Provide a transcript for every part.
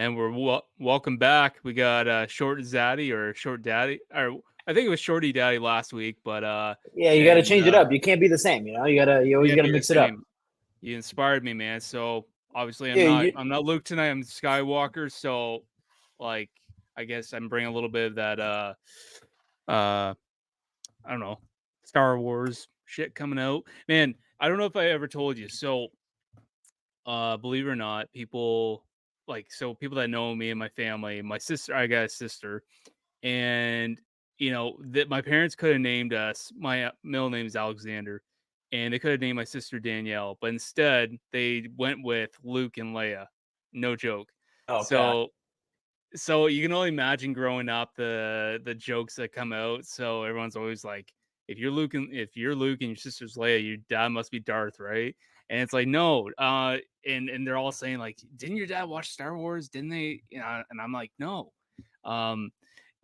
And we're welcome back. We got Short Zaddy or Short Daddy, or I think it was Shorty Daddy last week, but Yeah, you got to and change it up. You can't be the same. You always yeah, gotta be the mix it up. same. You inspired me, man. So obviously, I'm Yeah, not you, I'm not Luke tonight. I'm Skywalker. So like, I guess I'm bringing a little bit of that uh I don't know, Star Wars shit coming out, man. I don't know if I ever told you. So believe it or not, people that know me and my family, my sister, I got a sister, and that my parents could have named us. My middle name is Alexander, and they could have named my sister Danielle, but instead they went with Luke and Leia. No joke. oh god. So you can only imagine growing up the jokes that come out. So everyone's always like, if you're Luke and your sister's Leia, your dad must be Darth, right? And it's like, no. And they're all saying like, didn't your dad watch Star Wars? Didn't they? And I'm like, no. Um,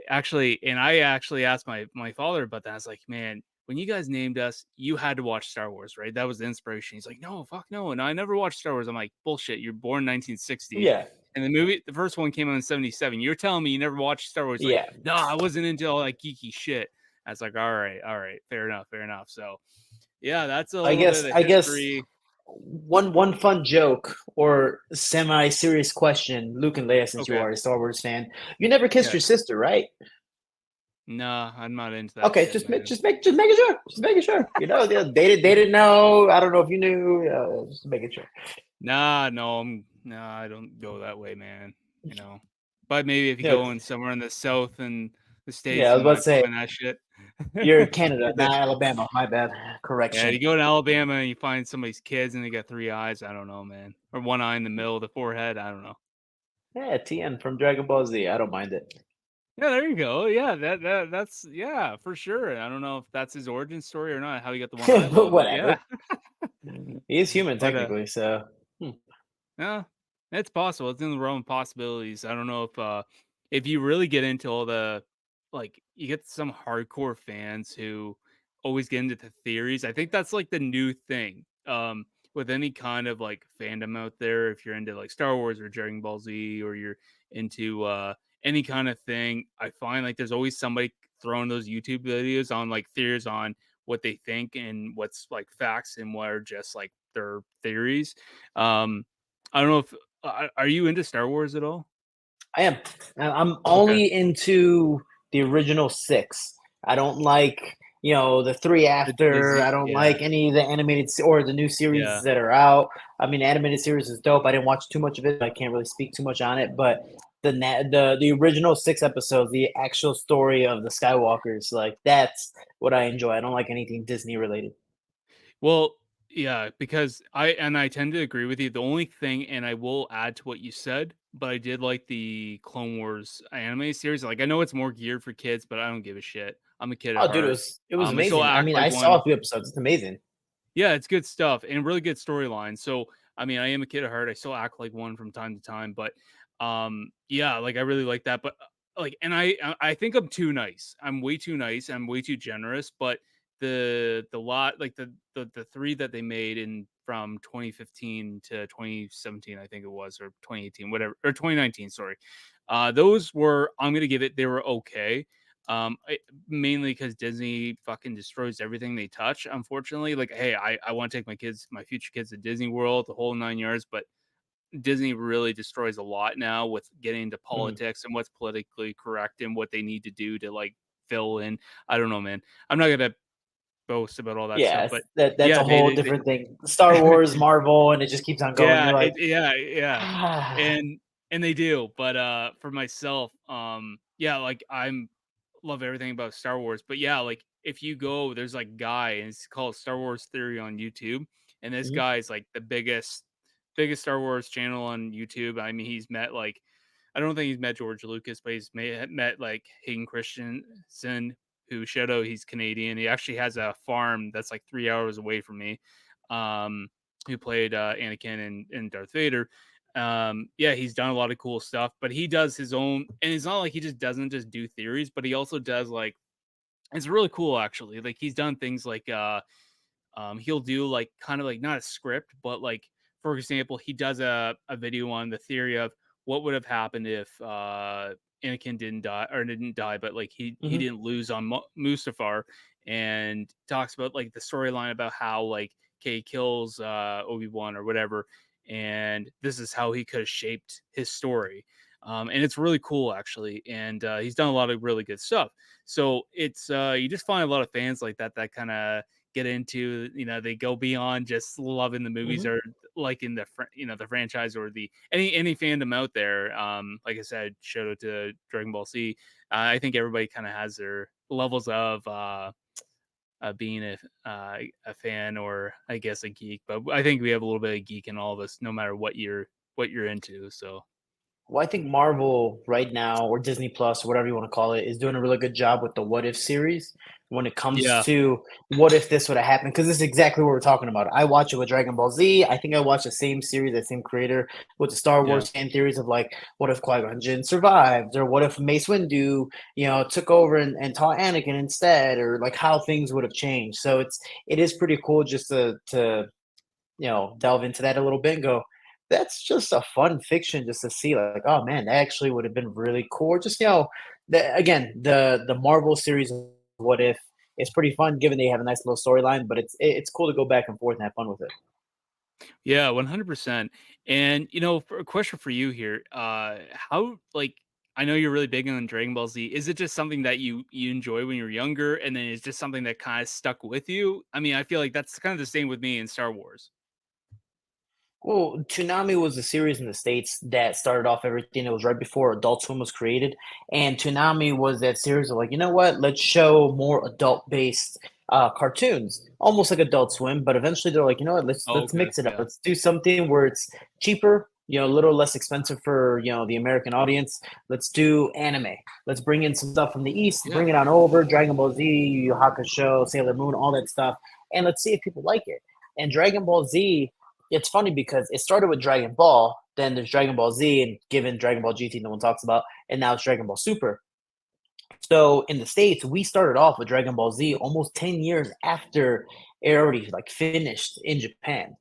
Actually, and I actually asked my father about that. I was like, man, when you guys named us, you had to watch Star Wars, right? That was the inspiration. He's like, no, fuck no. And I never watched Star Wars. I'm like, bullshit. You're born in 1960. Yeah, And the first one came out in 77. You're telling me you never watched Star Wars? Like, yeah. no, I wasn't into all that geeky shit. I was like, all right, fair enough. So yeah, that's a I little bit guess of the I guess history. one fun joke or semi serious question, Luke and Leia, since you Okay. are a Star Wars fan, you never kissed Yeah. your sister, right? Nah, I'm not into that Okay, shit, man. just making sure, just making sure. They didn't know. I don't know if you knew. Just making sure. Nah, no, I don't go that way, man. You know, but maybe if you Yeah, go in somewhere in the South and the yeah. States, I you was about to might say find that shit. you're in Canada, You're not different. Alabama. My bad. Yeah, Correction. you go to Alabama and you find somebody's kids and they got three eyes. I don't know, man, or one eye in the middle of the forehead. I don't know. Yeah, TN from Dragon Ball Z. I don't mind it. Yeah, there you go. Yeah, that's yeah, for sure. I don't know if that's his origin story or not, how he got the one But eyeball, but yeah. whatever. He is human But technically, so hmm. yeah, it's possible. It's in the realm of possibilities. I don't know if you really get into all the like you get some hardcore fans who always get into the theories. I think that's like the new thing. With any kind of like fandom out there, if you're into like Star Wars or Dragon Ball Z or you're into any kind of thing, I find like there's always somebody throwing those YouTube videos on like theories on what they think and what's like facts and what are just like their theories. Um I don't know if are you into Star Wars at all? I am. I'm Okay. only into the original six. I don't like, the three The after. I Disney, don't yeah, like any of the or the new series yeah. that are out. I mean, the animated series is dope. I didn't watch too much of it. I can't really speak too much on it, but the original six episodes, the actual story of the Skywalkers, like that's what I enjoy. I don't like anything Disney related. Well, yeah, because I tend to agree with you. The only thing, and I will add to what you said, but I did like the Clone Wars anime series. Like I know it's more geared for kids, but I don't give a shit. I'm a kid at Oh, dude, heart. it was I still amazing. I act mean, like I saw one. a few episodes. It's amazing. Yeah, it's good stuff and really good storyline. So, I mean, I am a kid at heart. I still act like one from time to time, but yeah, like I really like that. But like, and I think I'm too nice. I'm way too nice. I'm way too generous. But the lot like the three that they made in from 2015 to 2017, I think it was, or 2018, whatever, or 2019. Sorry, those were I'm gonna give it. They were okay. Mainly because Disney fucking destroys everything they touch. Unfortunately, like, hey, I want to take my future kids to Disney World, the whole 9 yards, but Disney really destroys a lot now with getting into Mhm. politics and what's politically correct and what they need to do to like fill in. I don't know, man. I'm not gonna boast about all that stuff, Yeah, but that's yeah, a whole they different thing. Star Wars, Marvel, and it just keeps on going. yeah, You're like, yeah, ah, and they do. But for myself, yeah, like I'm love everything about Star Wars. But yeah, like if you go, there's like guy and it's called Star Wars Theory on YouTube, and this mhm, guy is like the biggest Star Wars channel on YouTube. I mean, he's met like I don't think he's met George Lucas, but met like Hayden Christensen, who Shadow. He's Canadian. He actually has a farm that's like 3 hours away from me. Um, who played Anakin and Darth Vader. Yeah, he's done a lot of cool stuff, but he does his own, and it's not like he just doesn't just do theories, but he also does like it's really cool actually. Like he's done things like he'll do like kind of like not a script, but like for example, he does a video on the theory of what would have happened if Anakin didn't die or didn't die, but like he Mhm. didn't lose on Mustafar, and talks about like the storyline about how like Kay kills Obi-Wan or whatever, and this is how he could have shaped his story. And it's really cool actually, and he's done a lot of really good stuff. So it's you just find a lot of fans like that that kind of get into, they go beyond just loving the movies Mhm. or liking the franchise or the any fandom out there. Like I said, shout out to Dragon Ball Z. I think everybody kind of has their levels of being a fan, or I guess a geek. But I think we have a little bit of geek in all of us, no matter what you're into. So Well, I think Marvel right now, or Disney Plus, or whatever you want to call it, is doing a really good job with the What If series when it comes yeah, to what if this would have happened. Because this is exactly what we're talking about. I watch it with Dragon Ball Z. I think I watched the same series, the same creator, with the Star yeah, Wars fan theories of like, what if Qui Gon Jinn survived, or what if Mace Windu, took over and taught Anakin instead, or like how things would have changed. So it is pretty cool just to delve into that a little bit and go, that's just a fun fiction just to see like, oh man, that actually would have been really cool. Just again, the Marvel series of What If is pretty fun given they have a nice little storyline, but it's cool to go back and forth and have fun with it. yeah, 100%. And for a question for you here, how like I know you're really big on Dragon Ball Z. Is it just something that you enjoy when you're younger, and then it's just something that kind of stuck with you? I mean, I feel like that's kind of the same with me in Star Wars. Well, Toonami was a series in the States that started off everything. It was right before Adult Swim was created. And Toonami was that series of like, you know what? Let's show more adult-based cartoons, almost like Adult Swim. But eventually they're like, you know what? Let's Oh, let's okay, mix it up. yeah, Let's do something where it's cheaper, a little less expensive for the American audience. Let's do anime. Let's bring in some stuff from the East, yeah, bring it on over, Dragon Ball Z, Yu Yu Hakusho, Sailor Moon, all that stuff. And let's see if people like it. And Dragon Ball Z, it's funny because it started with Dragon Ball, then there's Dragon Ball Z, and given Dragon Ball GT, no one talks about, and now it's Dragon Ball Super. So in the States, we started off with Dragon Ball Z almost 10 years after it already like finished in Japan.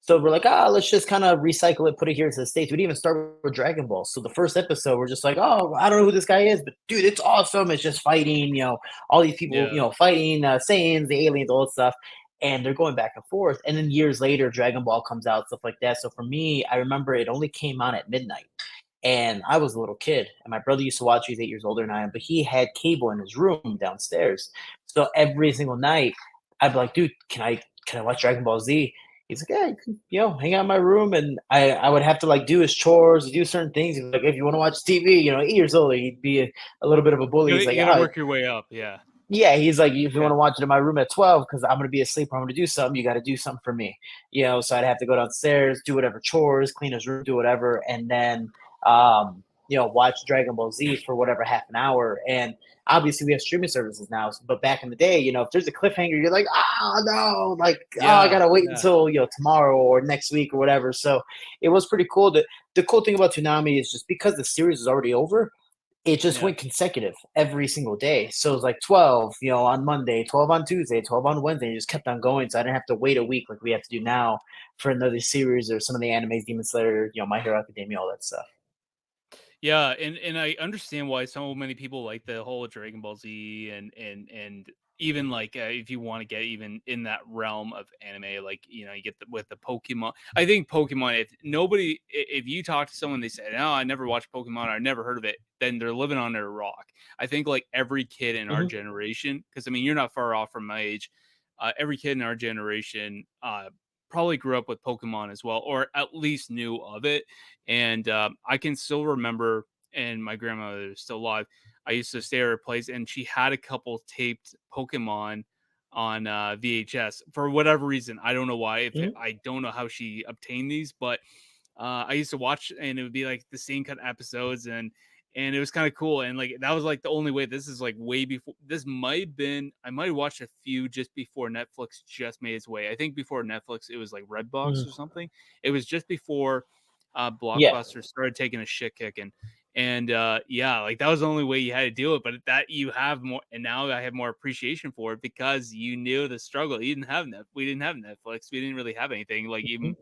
So we're like, let's just kind of recycle it, put it here to the States. We didn't even start with Dragon Ball. So the first episode, we're just like, oh, I don't know who this guy is, but dude, it's awesome. It's just fighting, all these people, yeah, fighting Saiyans, the aliens, all that stuff. And they're going back and forth. And then years later, Dragon Ball comes out, stuff like that. So for me, I remember it only came on at midnight. And I was a little kid, and my brother used to watch. He's 8 years older than I am, but he had cable in his room downstairs. So every single night, I'd be like, "Dude, can I watch Dragon Ball Z?" He's like, "Yeah, you can, hang out in my room." And I would have to like do his chores, do certain things. He's like, "If you want to watch TV, 8 years old, he'd be a little bit of a bully." He's you like, gotta "Oh, work your way up. Yeah, yeah." He's like, "If you want yeah, to watch it in my room at 12, because I'm gonna be asleep or I'm gonna do something, you got to do something for me." So I'd have to go downstairs, do whatever chores, clean his room, do whatever, and then watch Dragon Ball Z for whatever half an hour. And obviously we have streaming services now, but back in the day, if there's a cliffhanger, you're like, no, like, I yeah, gotta wait yeah, until tomorrow or next week or whatever. So it was pretty cool. The cool thing about Toonami is just because the series is already over, it just yeah. went consecutive every single day. So it was like 12, on Monday, 12 on Tuesday, 12 on Wednesday. It just kept on going. So I didn't have to wait a week like we have to do now for another series or some of the animes, Demon Slayer, My Hero Academia, all that stuff. Yeah, and I understand why so many people like the whole Dragon Ball Z, and even like if you want to get even in that realm of anime, like you get with the Pokemon. I think Pokemon. If you talk to someone, they say, "No, I never watched Pokemon. Or I never heard of it," then they're living under a rock. I think like every kid in our Hmm. generation, because I mean you're not far off from my age. Every kid in our generation probably grew up with Pokemon as well, or at least knew of it. And I can still remember, and my grandmother is still alive. I used to stay at her place, and she had a couple taped Pokemon on VHS for whatever reason. I don't know why. Hmm. I don't know how she obtained these, but I used to watch, and it would be like the same kind of episodes, and it was kind of cool. And like that was like the only way. This is like way before. This might have been. I might have watched a few just before Netflix just made its way. I think before Netflix, it was like Redbox or Hmm. something. It was just before Yeah. Blockbuster started taking a shit kicking. And yeah, like that was the only way you had to do it. But that you have more, and now I have more appreciation for it because you knew the struggle. You didn't have we didn't have Netflix. We didn't really have anything like Mhm. even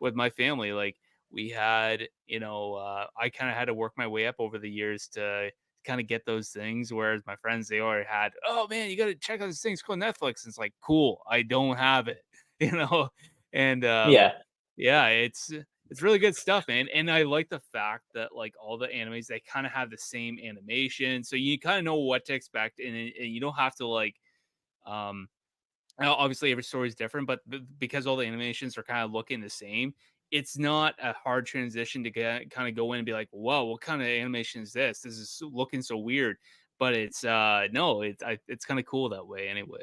with my family. Like we had, I kind of had to work my way up over the years to kind of get those things. Whereas my friends, they already had, oh man, you got to check out this thing. It's called Netflix. And it's like, cool. I don't have it, you know? And, Yeah. yeah, it's really good stuff, man. And I like the fact that like all the animes, they kind of have the same animation. So you kind of know what to expect. And you don't have to like, um, now, obviously, every story is different, but because all the animations are kind of looking the same, it's not a hard transition to get kind of go in and be like, "Whoa, what kind of animation is this? This is looking so weird." But it's no, it's kind of cool that way anyway.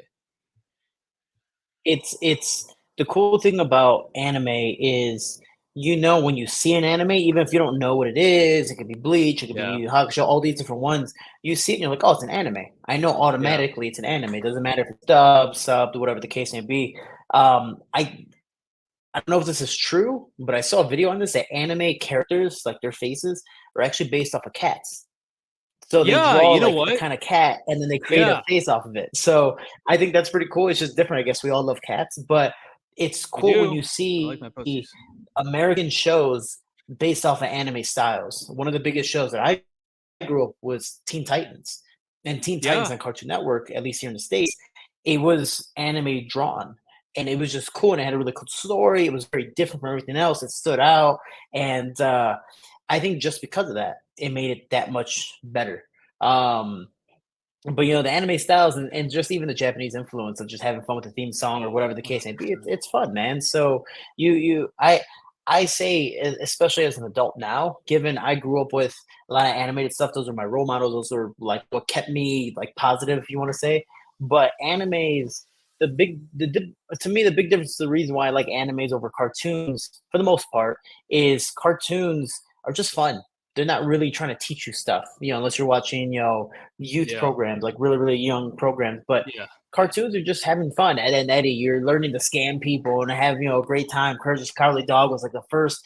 It's the cool thing about anime is, when you see an anime, even if you don't know what it is, it could be Bleach, it could be Yeah, Yu Yu Hakusho, all these different ones. You see it and you're like, oh, it's an anime. I know yeah, automatically it's an anime. It doesn't matter if it's dubbed, subbed, whatever the case may be. I don't know if this is true, but I saw a video on this that anime characters, like their faces, are actually based off of cats. So they yeah. draw You know like a what? kind of cat and then they create a Yeah, face off of it. So I think that's pretty cool. It's just different. I guess we all love cats, but it's we cool when do. you I like see my pussies. American shows based off of anime styles. One of the biggest shows that I grew up was Teen Titans. And Teen Titans Yeah, on Cartoon Network, at least here in the States, it was anime drawn. And it was just cool and it had a really cool story. It was very different from everything else. It stood out. And I think just because of that, it made it that much better. Um, but the anime styles and just even the Japanese influence of just having fun with the theme song or whatever the case may be, it's fun, man. So I say, especially as an adult now, given I grew up with a lot of animated stuff, those are my role models. Those are like what kept me like positive, if you want to say. But animes, to me, the big difference, the reason why I like animes over cartoons for the most part, is cartoons are just fun. They're not really trying to teach you stuff, unless you're watching, youth yeah, programs, like really, really young programs. But yeah. cartoons are just having fun. And then Eddie, you're learning to scam people and have, a great time. Courage the Cowardly Dog was like the first,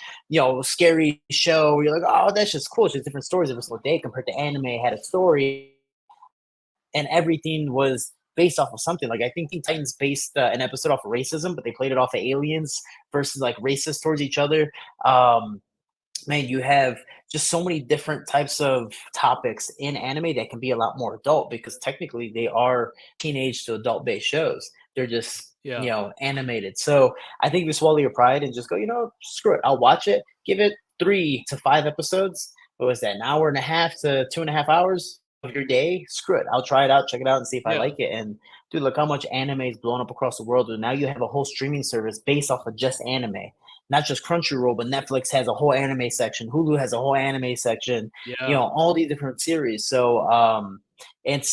scary show where you're like, oh, that's just cool. It's just different stories every single day compared to anime. It had a story and everything was based off of something. Like I think Teen Titans based an episode off of racism, but they played it off of aliens versus like racist towards each other. Um, Man, you have just so many different types of topics in anime that can be a lot more adult because technically they are teenage to adult based shows. They're just, Yeah. animated. So I think you swallow your pride and just go, screw it. I'll watch it. Give it 3 to 5 episodes. What was that? An hour and a half to 2.5 hours of your day? Screw it. I'll try it out, check it out, and see if I Yeah. like it. And dude, look how much anime is blown up across the world. And now you have a whole streaming service based off of just anime, not just Crunchyroll, but Netflix has a whole anime section. Hulu has a whole anime section. Yeah. All these different series. So it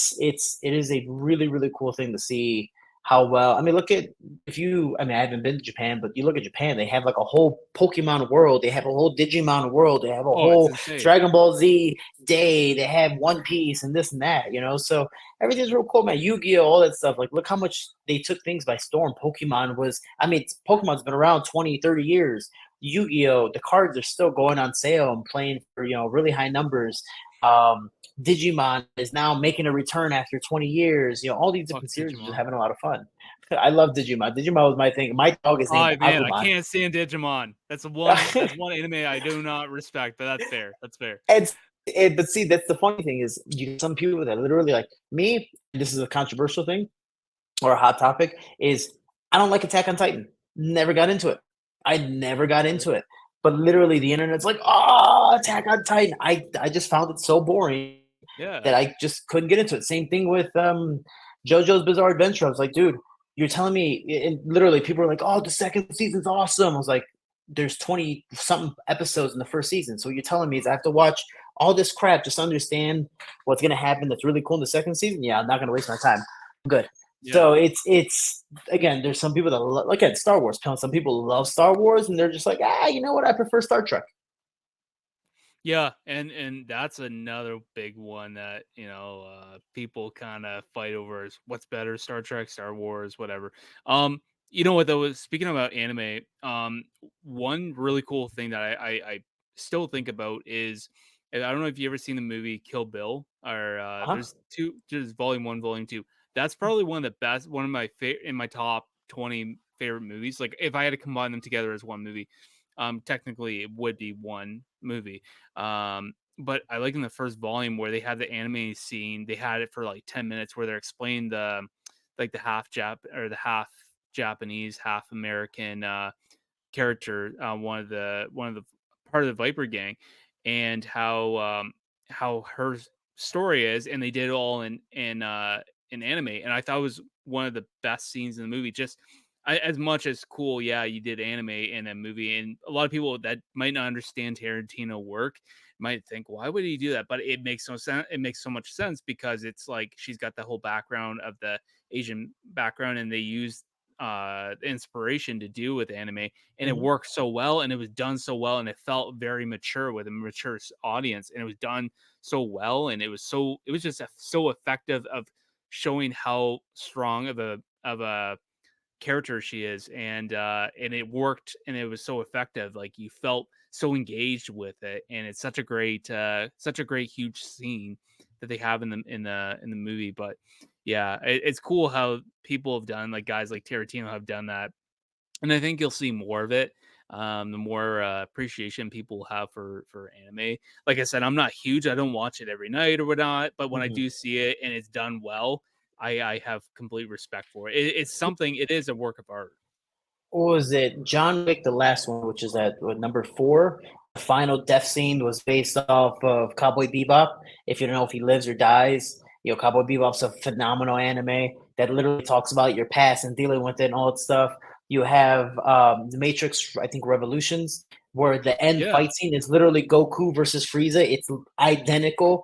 is a really really cool thing to see how well. I mean, look at if you. I mean, I haven't been to Japan, but you look at Japan. They have like a whole Pokemon world. They have a whole Digimon world. They have a Oh, it's whole insane. Dragon Ball Z day. They have One Piece and this and that. So everything's real cool, man. Yu-Gi-Oh, all that stuff. Like, look how much they took things by storm. Pokemon was. I mean, Pokemon's been around 20, 30 years. Yu-Gi-Oh, the cards are still going on sale and playing for really high numbers. Um, Digimon is now making a return after 20 years. All these Fuck different series are just Digimon. having a lot of fun. I love Digimon. Digimon was my thing. My dog is named Oh man, I Agumon. can't stand Digimon. That's one anime I do not respect, but that's fair. That's fair. But see, that's the funny thing is, some people that literally like me. This is a controversial thing or a hot topic. Is I don't like Attack on Titan. Never got into it. I never got Yeah. into it. But literally, the internet's like, "Oh, Attack on Titan." I just found it so boring Yeah. that I just couldn't get into it. Same thing with JoJo's Bizarre Adventure. I was like, dude, you're telling me, and literally people are like, oh, the second season's awesome. I was like, there's 20 something episodes in the first season. So you're telling me is I have to watch all this crap just to understand what's gonna happen that's really cool in the second season? Yeah, I'm not gonna waste my time. I'm good. Yeah. So it's again, there's some people that look at Star Wars. Some people love Star Wars, and they're just like, you know what? I prefer Star Trek. Yeah, and that's another big one that, people kind of fight over is what's better, Star Trek, Star Wars, whatever. You know what though, speaking about anime, one really cool thing that I still think about is, and I don't know if you ever seen the movie Kill Bill, or Uh-huh. there's two, there's volume 1, volume 2. That's probably one of the best, one of my in my top 20 favorite movies. Like if I had to combine them together as one movie. Technically, it would be one movie. But I like in the first volume where they had the anime scene. They had it for like 10 minutes where they're explaining the like the half half Japanese, half American character, one of the part of the Viper gang, and how her story is, and they did it all in anime, and I thought it was one of the best scenes in the movie. Just as much as cool, yeah, you did anime in a movie, and a lot of people that might not understand Tarantino work might think, why would he do that? But it makes no sense. It makes so much sense because it's like she's got the whole background of the Asian background, and they use inspiration to do with anime, and it Mhm. worked so well, and it was done so well, and it felt very mature with a mature audience, and it was done so well, and it was just so effective of showing how strong of a character she is, and it worked, and it was so effective. Like you felt so engaged with it, and it's such a great huge scene that they have in the movie. But yeah, it's cool how people have done, like guys like Tarantino have done that, and I think you'll see more of it. The more appreciation people have for anime. Like I said, I'm not huge. I don't watch it every night or whatnot. But when I Mhm. do see it and it's done well, I have complete respect for it. It's something. It is a work of art. What was it? John Wick, the last one, which is at what, number four. The final death scene was based off of Cowboy Bebop. If you don't know if he lives or dies, Cowboy Bebop's a phenomenal anime that literally talks about your past and dealing with it and all that stuff. You have the Matrix, I think Revolutions, where the end Yeah, fight scene is literally Goku versus Frieza. It's identical.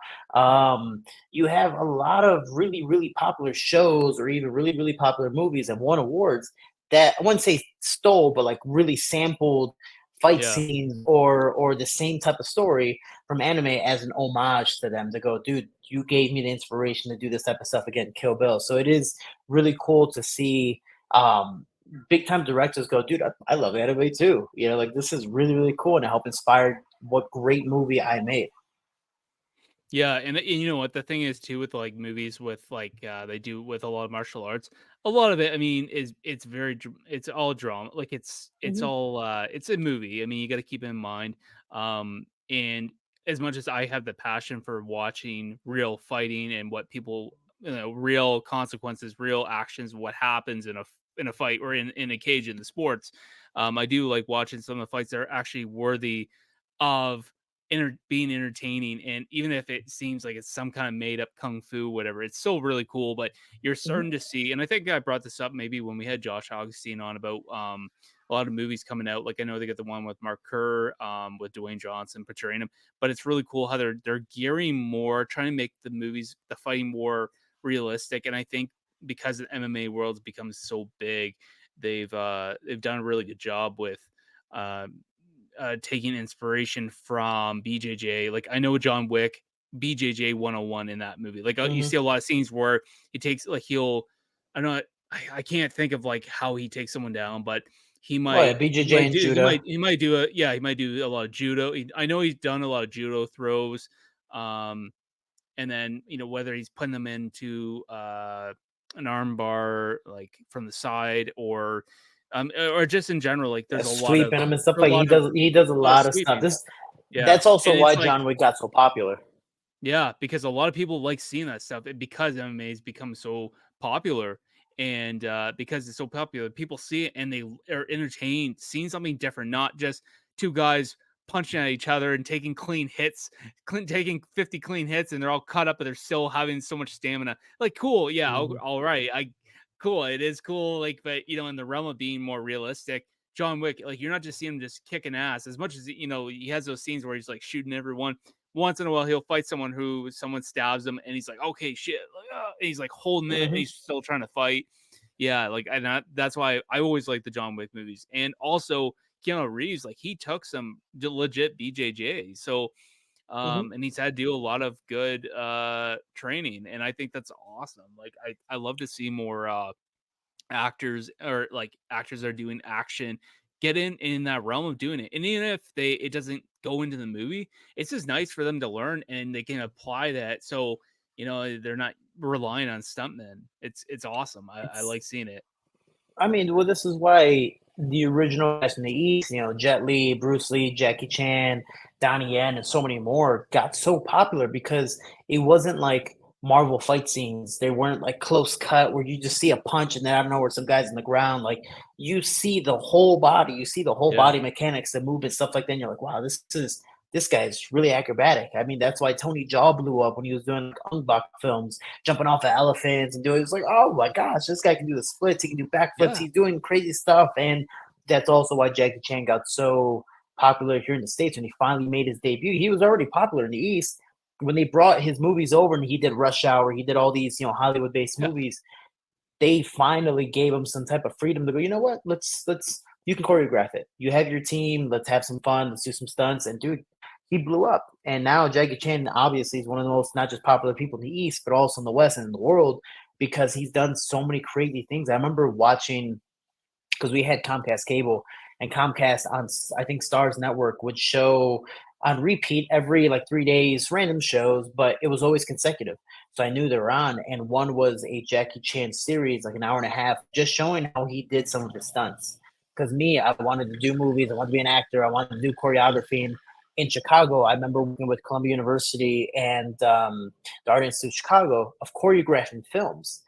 You have a lot of really, really popular shows or even really, really popular movies and won awards that I wouldn't say stole, but like really sampled fight yeah. scenes or the same type of story from anime as an homage to them to go, dude, you gave me the inspiration to do this type of stuff again, Kill Bill. So it is really cool to see big time directors go, dude, I love anime too. Like this is really, really cool and it helped inspire what great movie I made. Yeah, and you know what the thing is too with like movies with like they do with a lot of martial arts. A lot of it, I mean, is it's it's all drama. Like it's Hmm. all it's a movie. I mean, you got to keep in mind. And as much as I have the passion for watching real fighting and what people, real consequences, real actions, what happens in a fight or in a cage in the sports, I do like watching some of the fights that are actually worthy of being entertaining, and even if it seems like it's some kind of made up kung fu whatever, it's still really cool. But you're Hmm. starting to see, and I think I brought this up maybe when we had Josh Augustine on about a lot of movies coming out. Like I know they got the one with Mark Kerr, with Dwayne Johnson portraying him, but it's really cool how they're gearing more, trying to make the fighting more realistic. And I think because the MMA world's become so big, they've done a really good job with um taking inspiration from BJJ. Like I know John Wick, BJJ 101 in that movie. Like you Hmm. see a lot of scenes where he takes like I don't know, I can't think of like how he takes someone down, but Oh yeah, BJJ and judo. he might do a yeah he might do a lot of judo. I know he's done a lot of judo throws. Um, and then whether he's putting them into an arm bar like from the side, or just in general, like Yeah, there's sweeping them and stuff a like lot of he does a lot of stuff. sweeping. Yeah, That's also and why it's like John Wick got so popular. yeah, because a lot of people like seeing that stuff, because MMA has become so popular, and because it's so popular, people see it and they are entertained seeing something different, not just two guys punching at each other and taking clean hits, taking 50 clean hits, and they're all cut up, but they're still having so much stamina. Like, cool, yeah, Mhm, all right, cool, it is cool. Like, but in the realm of being more realistic, John Wick, like you're not just seeing him just kicking ass as much as he has those scenes where he's like shooting everyone. Once in a while he'll fight someone stabs him and he's like, okay, shit, like, and he's like holding it and mhm, he's still trying to fight. Yeah, like, and that's why I always like the John Wick movies. And also Keanu Reeves, like he took some legit BJJ, so mhm. and he's had to do a lot of good training, and I think that's awesome. Like I love to see more actors, or like actors that are doing action, get in that realm of doing it. And even if it doesn't go into the movie, it's just nice for them to learn and they can apply that. So they're not relying on stuntmen. It's awesome. I It's like seeing it. I mean, well, this is why. the original guys from the East, Jet Li, Bruce Lee, Jackie Chan, Donnie Yen, and so many more got so popular because it wasn't like Marvel fight scenes. They weren't like close cut where you just see a punch and then I don't know where some guys in the ground. Like you see the whole body, you see the whole Yeah. body mechanics, the movement, stuff like that. And you're like, wow, this guy's really acrobatic. I mean, that's why Tony Jaw blew up when he was doing like Ong Bak films, jumping off of elephants and doing. It's like, oh my gosh, this guy can do the splits. He can do backflips. Yeah. He's doing crazy stuff, and that's also why Jackie Chan got so popular here in the States when he finally made his debut. He was already popular in the East. When they brought his movies over and he did Rush Hour, he did all these, Hollywood based Yeah. movies, they finally gave him some type of freedom to go, you know what? Let's you can choreograph it. You have your team, let's have some fun, let's do some stunts. And dude, he blew up. And now Jackie Chan obviously is one of the most not just popular people in the East, but also in the West and in the world because he's done so many crazy things. I remember watching because we had Comcast cable and Comcast on I think Stars Network would show on repeat every like 3 days, random shows, but it was always consecutive. So I knew they were on, and one was a Jackie Chan series, like an hour and a half, just showing how he did some of his stunts. Because me, I wanted to do movies, I wanted to be an actor, I wanted to do choreography. And in Chicago, I remember working with Columbia University and the Art Institute of Chicago of choreographing films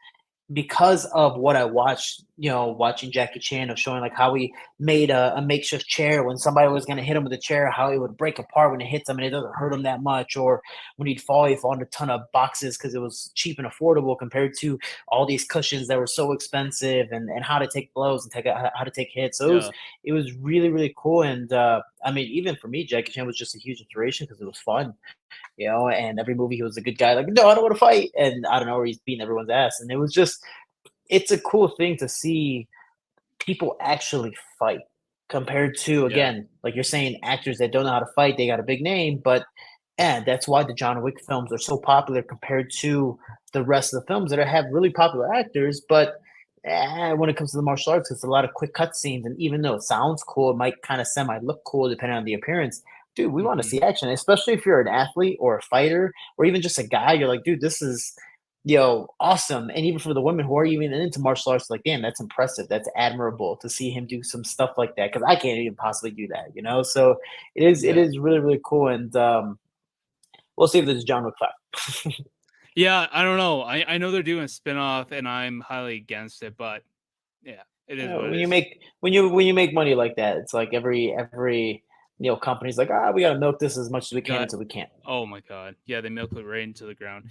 because of what I watched, watching Jackie Chan of showing like how he made a makeshift chair when somebody was going to hit him with a chair, how it would break apart when it hits him and it doesn't hurt him that much. Or when he'd fall on a ton of boxes because it was cheap and affordable compared to all these cushions that were so expensive, and how to take blows and how to take hits. So Yeah. it was really, really cool. And I mean, even for me, Jackie Chan was just a huge inspiration because it was fun, and every movie he was a good guy, like, no, I don't want to fight. And I don't know, where he's beating everyone's ass. And it was just, it's a cool thing to see people actually fight compared to, Yeah. again, like you're saying, actors that don't know how to fight, they got a big name, but and that's why the John Wick films are so popular compared to the rest of the films that have really popular actors. But when it comes to the martial arts, it's a lot of quick cut scenes, and even though it sounds cool, it might kind of semi look cool depending on the appearance. Dude, we want to Hmm. see action, especially if you're an athlete or a fighter or even just a guy. You're like, dude, this is awesome. And even for the women who are even into martial arts, like, damn, that's impressive. That's admirable to see him do some stuff like that because I can't even possibly do that. So it Yeah. is really, really cool. And we'll see if there's John Wick 5. Yeah. I don't know. I know they're doing a spinoff, and I'm highly against it, but yeah, it is what it When you is. make when you make money like that, it's like every company's like, we gotta milk this as much as we can Got until we can't. Oh my god. Yeah, they milk it right into the ground.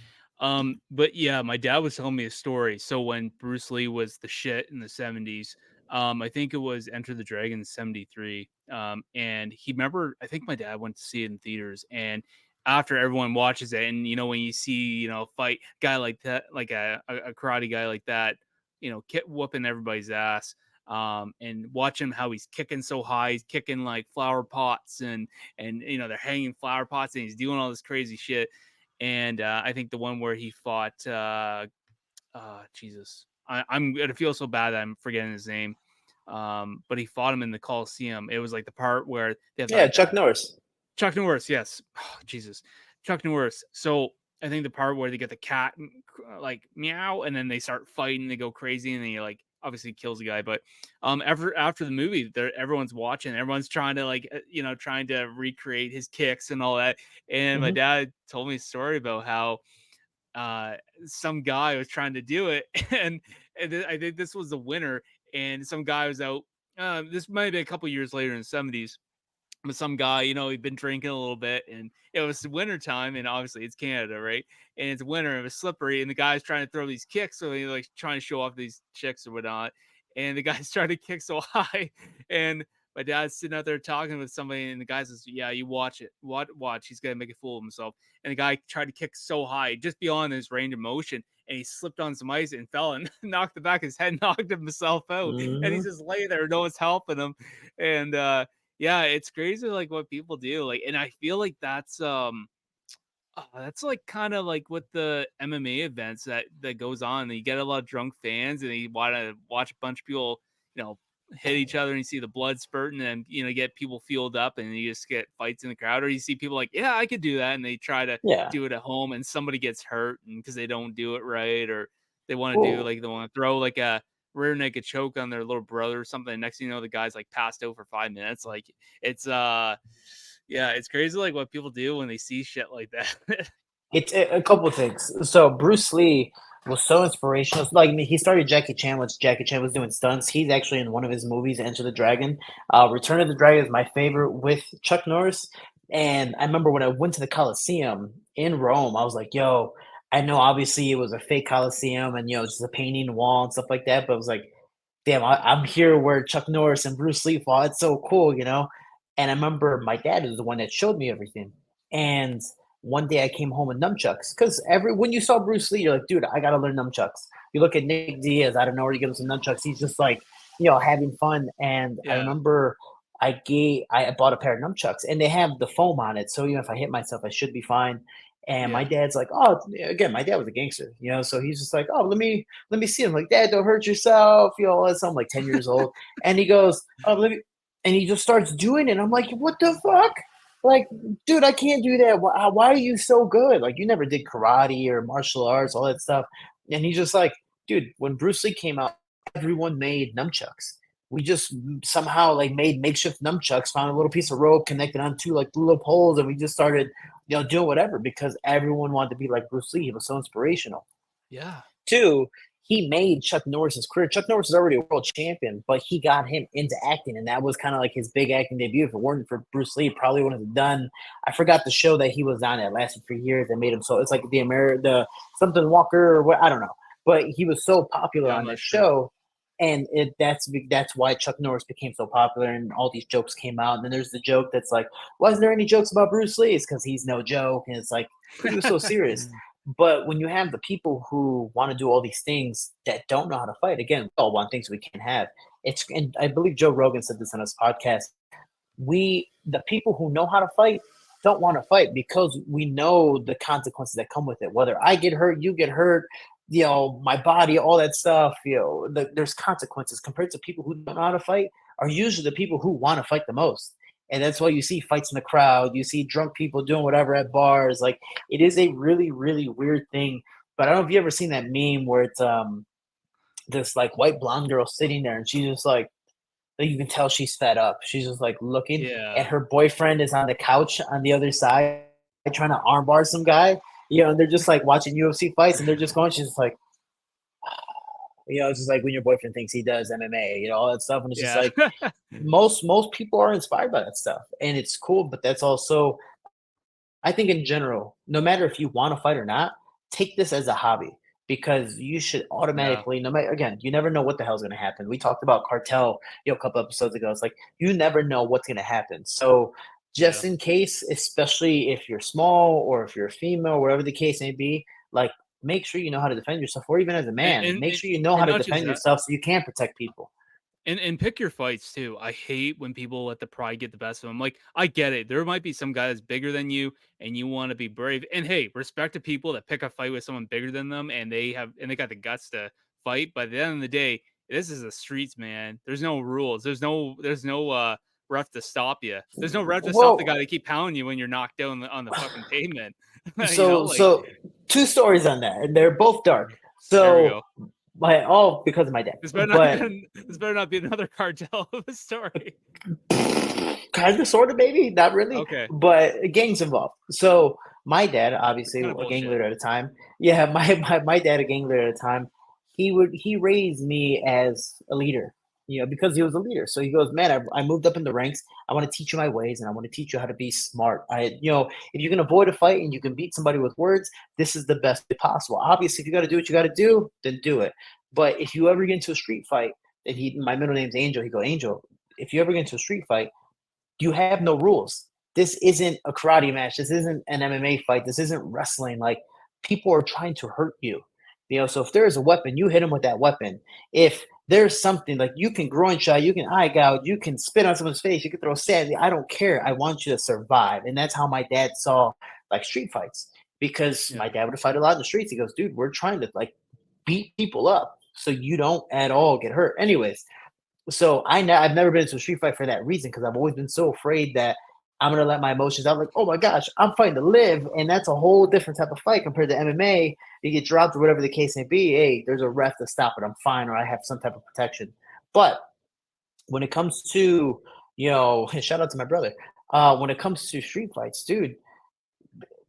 But yeah, my dad was telling me a story. So when Bruce Lee was the shit in the 70s, I think it was Enter the Dragon 73. And he remember I think my dad went to see it in theaters, and after everyone watches it, and when you see, a fight guy like that, like a karate guy like that, whooping everybody's ass. And watch him how he's kicking so high, he's kicking like flower pots, and they're hanging flower pots, and he's doing all this crazy shit. And I think the one where he fought Jesus, I'm gonna feel so bad that I'm forgetting his name. But he fought him in the Coliseum. It was like the part where they have Yeah, like Chuck the Norris. Chuck Norris, yes. Oh, Jesus, Chuck Norris. So I think the part where they get the cat like meow, and then they start fighting, they go crazy, and then he like obviously kills the guy. But after the movie, everyone's watching, everyone's trying to like trying to recreate his kicks and all that. And my Hmm. dad told me a story about how uh some guy was trying to do it, and I think this was the winner, and some guy was out. This might have been a couple years later in the 70s, with some guy, he'd been drinking a little bit, and it was winter time, and obviously it's Canada, right? And it's winter, and it was slippery, and the guy's trying to throw these kicks, so he's like trying to show off these chicks or whatnot. And the guy's trying to kick so high, and my dad's sitting out there talking with somebody, and the guy says, "Yeah, you watch it, watch. He's gonna make a fool of himself." And the guy tried to kick so high, just beyond his range of motion, and he slipped on some ice and fell and knocked the back of his head, knocked himself out, and he's Hmm. just laying there, no one's helping him, and yeah, it's crazy like what people do. Like, and I feel like that's like kind of like with the MMA events that goes on. And you get a lot of drunk fans, and you want to watch a bunch of people, you know, hit each other, and you see the blood spurting, and get people fueled up, and you just get fights in the crowd. Or you see people like, yeah, I could do that, and they try to Yeah. do it at home, and somebody gets hurt, and because they don't do it right, or they want to do Well, like they want to throw like rear naked choke on their little brother or something. Next thing you know, the guy's like passed out for 5 minutes. Like it's yeah, it's crazy like what people do when they see shit like that. It's a couple of things. So Bruce Lee was so inspirational. Like I mean, he started Jackie Chan when Jackie Chan was doing stunts. He's actually in one of his movies, Enter the Dragon. Return of the Dragon is my favorite with Chuck Norris. And I remember when I went to the Coliseum in Rome, I was like, "Yo, I know obviously it was a fake Coliseum and just a painting wall and stuff like that, but I was like, damn, I'm here where Chuck Norris and Bruce Lee fought. It's so cool. And I remember my dad was the one that showed me everything. And one day I came home with nunchucks because every when you saw Bruce Lee, you're like, dude, I gotta learn nunchucks. You look at Nick Diaz, I don't know where you give him some nunchucks. He's just like, having fun. And I Yeah, remember I bought a pair of nunchucks and they have the foam on it. So if I hit myself, I should be fine. And my yeah, dad's like, oh, again, my dad was a gangster. So he's just like, oh, let me see him. Like, Dad, don't hurt yourself. All that stuff. I'm like 10 years old. And he goes, oh, and he just starts doing it. I'm like, what the fuck? Like, dude, I can't do that. Why are you so good? Like, you never did karate or martial arts, all that stuff. And he's just like, dude, when Bruce Lee came out, everyone made nunchucks. We just somehow like made makeshift nunchucks, found a little piece of rope, connected on two like little poles, and we just started, doing whatever because everyone wanted to be like Bruce Lee. He was so inspirational. yeah, Two, he made Chuck Norris's career. Chuck Norris is already a world champion, but he got him into acting, and that was kind of like his big acting debut. If it weren't for Bruce Lee, probably wouldn't have done. I forgot the show that he was on that lasted for years that made him so. It's like the something Walker or what I don't know, but he was so popular yeah. I'm on not that sure. show, and that's why Chuck Norris became so popular, and all these jokes came out. And then there's the joke that's like, "Why isn't there any jokes about Bruce Lee?" It's because he's no joke, and it's like, dude, he was so serious. But when you have the people who want to do all these things that don't know how to fight, again, we all want things we can't have. And I believe Joe Rogan said this on his podcast. The people who know how to fight don't want to fight because we know the consequences that come with it. Whether I get hurt, you get hurt, my body, all that stuff, there's consequences compared to people who don't know how to fight are usually the people who want to fight the most. And that's why you see fights in the crowd. You see drunk people doing whatever at bars. Like it is a really, really weird thing. But I don't know if you ever seen that meme where it's this like white blonde girl sitting there and she's just like you can tell she's fed up. She's just like looking, and Yeah, her boyfriend is on the couch on the other side trying to armbar some guy. And they're just like watching UFC fights, and they're just going. She's just like, it's just like when your boyfriend thinks he does MMA, all that stuff, and it's just yeah. like most people are inspired by that stuff, and it's cool. But that's also, I think, in general, no matter if you want to fight or not, take this as a hobby because you should Yeah, automatically, no matter, again, you never know what the hell's going to happen. We talked about cartel, a couple episodes ago. It's like you never know what's going to happen. So yeah. just in case, especially if you're small or if you're a female, whatever the case may be, like make sure you know how to defend yourself, or even as a And man, and make and, sure you know how and to not just defend that. yourself so you can protect people. And pick your fights too. I hate when people let the pride get the best of them. Like, I get it. There might be some guy that's bigger than you and you want to be brave. And hey, respect to people that pick a fight with someone bigger than them and they got the guts to fight. But at the end of the day, this is the streets, man. There's no rules. There's no ref to stop you. There's no ref to stop the Well, guy that keep pounding you when you're knocked down on the fucking pavement. Like so two stories on that, and they're both dark. there we So go. all because of my dad. But This better not be another cartel of a story. kind of, sort of, maybe not really, Okay. but gangs involved. So my dad, It's obviously kind of a gang bullshit. leader at a time. Yeah, my dad, a gang leader at a time. He raised me as a leader. Because he was a leader. So he goes, man, I moved up in the ranks. I want to teach you my ways, and I want to teach you how to be smart. If you can avoid a fight and you can beat somebody with words, this is the best way possible. Obviously, if you got to do what you got to do, then do it. But if you ever get into a street fight, my middle name's Angel. He go, Angel. If you ever get into a street fight, you have no rules. This isn't a karate match. This isn't an MMA fight. This isn't wrestling. Like people are trying to hurt you. So if there is a weapon, you hit them with that weapon. If there's something like you can groin shot, you can eye gouge, you can spit on someone's face, you can throw sand. I don't care. I want you to survive. And that's how my dad saw like street fights because Yeah. my dad would fight a lot in the streets. He goes, dude, we're trying to like beat people up so you don't at all get hurt. Anyways, so I've never been into a street fight for that reason because I've always been so afraid that I'm gonna let my emotions out. Like, oh my gosh, I'm fighting to live, and that's a whole different type of fight compared to MMA. You get dropped or whatever the case may be. Hey, there's a ref to stop it. I'm fine, or I have some type of protection. But when it comes to, shout out to my brother. When it comes to street fights, dude,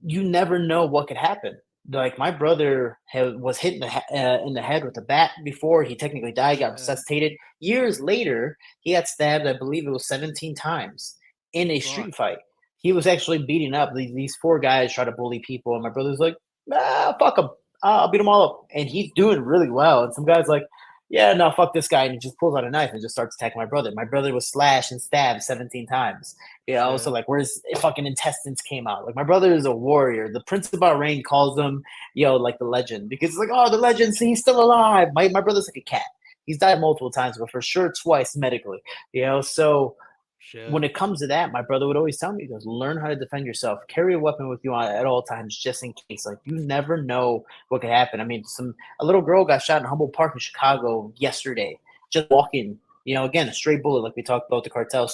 you never know what could happen. Like my brother was hit in the head with a bat before he technically died, got Shit. resuscitated. Years later, he got stabbed. I believe it was 17 times in a Fuck. street fight. He was actually beating up these four guys, try to bully people, and my brother's like, "Ah, fuck them. I'll beat them all up." And he's doing really well. And some guys like, "Yeah, no, fuck this guy," and he just pulls out a knife and just starts attacking my brother. My brother was slashed and stabbed 17 times. So Shit. like where's fucking intestines came out. Like my brother is a warrior. The Prince of Bahrain calls him, like the legend because it's like, oh, the legend, see, he's still alive. My brother's like a cat. He's died multiple times, but for sure twice medically. So Shit. when it comes to that, my brother would always tell me, he goes, learn how to defend yourself. Carry a weapon with you at all times, just in case. Like you never know what could happen. I mean, a little girl got shot in Humboldt Park in Chicago yesterday, just walking. Again, a stray bullet, like we talked about the cartel.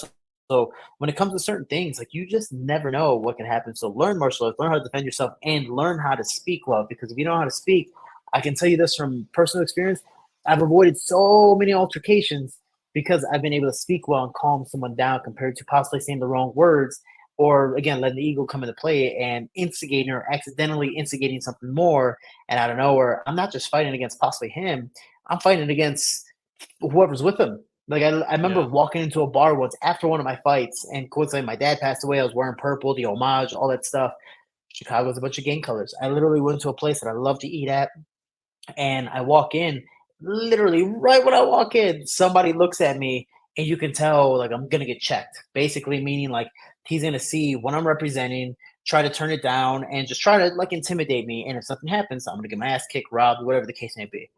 So when it comes to certain things, like you just never know what can happen. So learn martial arts, learn how to defend yourself, and learn how to speak well. Because if you know how to speak, I can tell you this from personal experience. I've avoided so many altercations because I've been able to speak well and calm someone down compared to possibly saying the wrong words or again letting the ego come into play and instigating or accidentally instigating something more. And out of nowhere, I'm not just fighting against possibly him, I'm fighting against whoever's with him. Like I remember Yeah. walking into a bar once after one of my fights, and coincidentally, my dad passed away. I was wearing purple, the homage, all that stuff. Chicago's a bunch of gang colors. I literally went to a place that I love to eat at, and I walk in, literally right when I walk in, somebody looks at me and you can tell like I'm gonna get checked. Basically meaning like he's gonna see what I'm representing, try to turn it down, and just try to like intimidate me. And if something happens, I'm gonna get my ass kicked, robbed, whatever the case may be.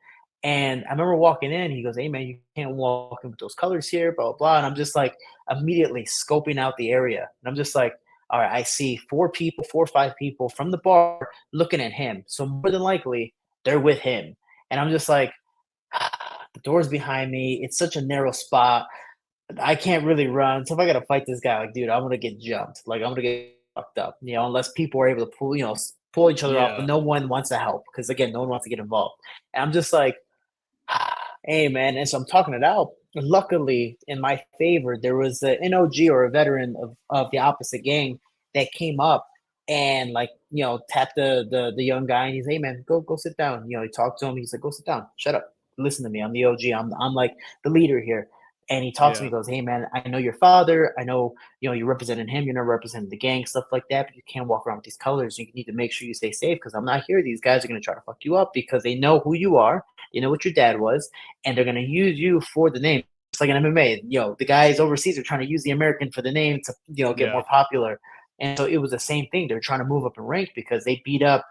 And I remember walking in, he goes, "Hey man, you can't walk in with those colors here, blah blah blah." And I'm just like immediately scoping out the area. And I'm just like, all right, I see four or five people from the bar looking at him. So more than likely they're with him. And I'm just like, the door's behind me. It's such a narrow spot. I can't really run. So if I gotta fight this guy, like, dude, I'm gonna get jumped. Like I'm gonna get fucked up. Unless people are able to pull each other off, but Yeah. no one wants to help because again, no one wants to get involved. And I'm just like, hey man. And so I'm talking it out. Luckily, in my favor, there was an NOG or a veteran of the opposite gang that came up and like tapped the young guy and he's, hey man, go sit down. He talked to him. He's like, go sit down, shut up, listen to me. I'm the OG. I'm like the leader here. And he talks to me, Yeah. he goes, hey man, I know your father. I know you're representing him. You're not representing the gang, stuff like that. But you can't walk around with these colors. You need to make sure you stay safe because I'm not here. These guys are gonna try to fuck you up because they know who you are. They know what your dad was, and they're gonna use you for the name. It's like an MMA. The guys overseas are trying to use the American for the name to get more Yeah. popular. And so it was the same thing. They're trying to move up in rank because they beat up,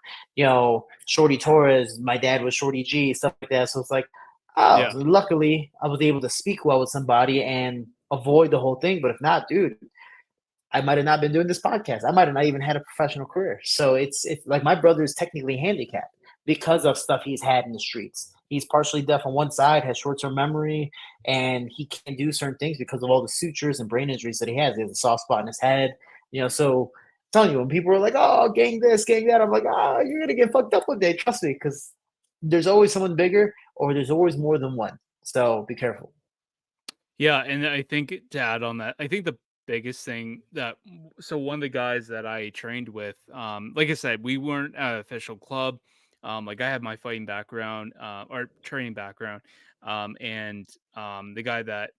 Shorty Torres. My dad was Shorty G, stuff like that. So it's like, oh, Yeah. so luckily I was able to speak well with somebody and avoid the whole thing. But if not, dude, I might have not been doing this podcast. I might have not even had a professional career. So it's like my brother is technically handicapped because of stuff he's had in the streets. He's partially deaf on one side, has short-term memory, and he can't do certain things because of all the sutures and brain injuries that he has. He has a soft spot in his head. So I'm telling you, when people are like, "Oh, gang this, gang that," I'm like, "Oh, you're gonna get fucked up one day." Trust me, because there's always someone bigger, or there's always more than one. So be careful. Yeah, and I think to add on that, I think the biggest thing that so one of the guys that I trained with, like I said, we weren't an official club. Like I had my fighting background, or training background, and the guy that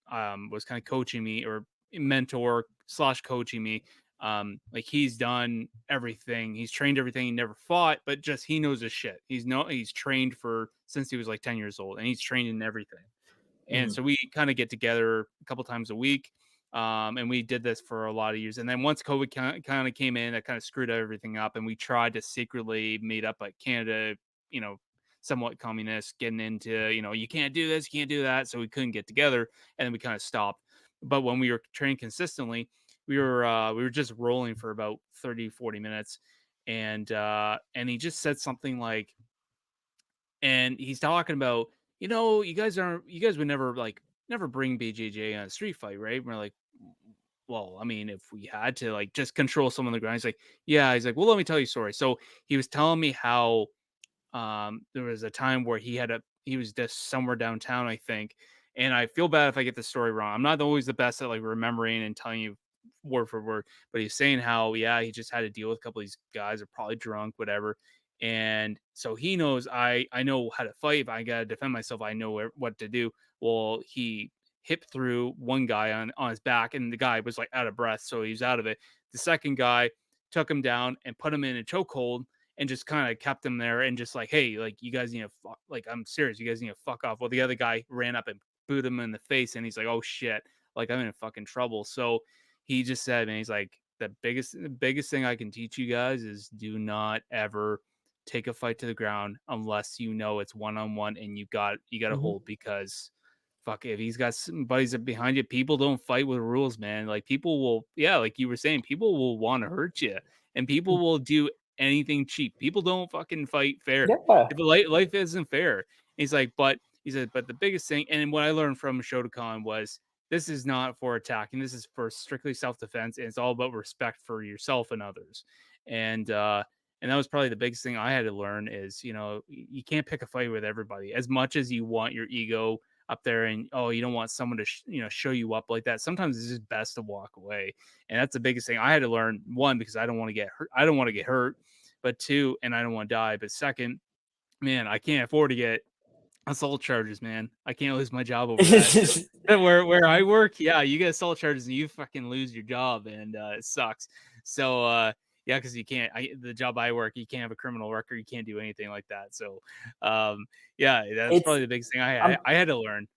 was kind of coaching me or mentor slash coaching me, like he's done everything, he's trained everything, he never fought, but just he knows his shit. He's trained for since he was like 10 years old, and he's trained in everything. And Mhm. so we kind of get together a couple times a week. And we did this for a lot of years. And then once COVID kind of came in, it kind of screwed everything up. And we tried to secretly meet up at Canada, you know, somewhat communist, getting into, you can't do this, you can't do that. So we couldn't get together. And then we kind of stopped. But when we were training consistently, we were just rolling for about 30, 40 minutes. And he just said something like, and he's talking about, you guys would never bring BJJ on a street fight, right? And we're like, well, I mean, if we had to like just control some of the ground, he's like, yeah, he's like, well, let me tell you a story. So he was telling me how there was a time where he was just somewhere downtown, I think, and I feel bad if I get the story wrong. I'm not always the best at like remembering and telling you word for word, but he's saying how yeah, he just had to deal with a couple of these guys are probably drunk, whatever. And so he knows I know how to fight. If I gotta defend myself, I know what to do. Well, he hip through one guy on his back, and the guy was like out of breath, so he was out of it. The second guy took him down and put him in a chokehold and just kind of kept him there and just like, hey, like you guys need to like I'm serious, you guys need to fuck off. Well, the other guy ran up and booted him in the face, and he's like, oh shit, like I'm in fucking trouble. So he just said, man, he's like, the biggest thing I can teach you guys is do not ever take a fight to the ground unless you know it's one on one and you got to Mhm. hold because fuck if he's got some buddies behind you, people don't fight with rules, man. Like people will, yeah, like you were saying, people will want to hurt you and people will do anything cheap. People don't fucking fight fair. Yeah. If life isn't fair, he's like, but he said, but the biggest thing, and what I learned from Shotokan was this is not for attacking. This is for strictly self defense, and it's all about respect for yourself and others. And that was probably the biggest thing I had to learn is you can't pick a fight with everybody as much as you want your ego up there and oh you don't want someone to show you up like that. Sometimes it's just best to walk away, and that's the biggest thing I had to learn. One, because I don't want to get hurt. I don't want to get hurt, but two, and I don't want to die. But second, man, I can't afford to get assault charges, man. I can't lose my job over that. Where I work, yeah, you get assault charges and you fucking lose your job, and it sucks. So yeah, because you can't. The job I work, you can't have a criminal record. You can't do anything like that. So yeah, that's It's probably the biggest thing I I'm I, I had to learn.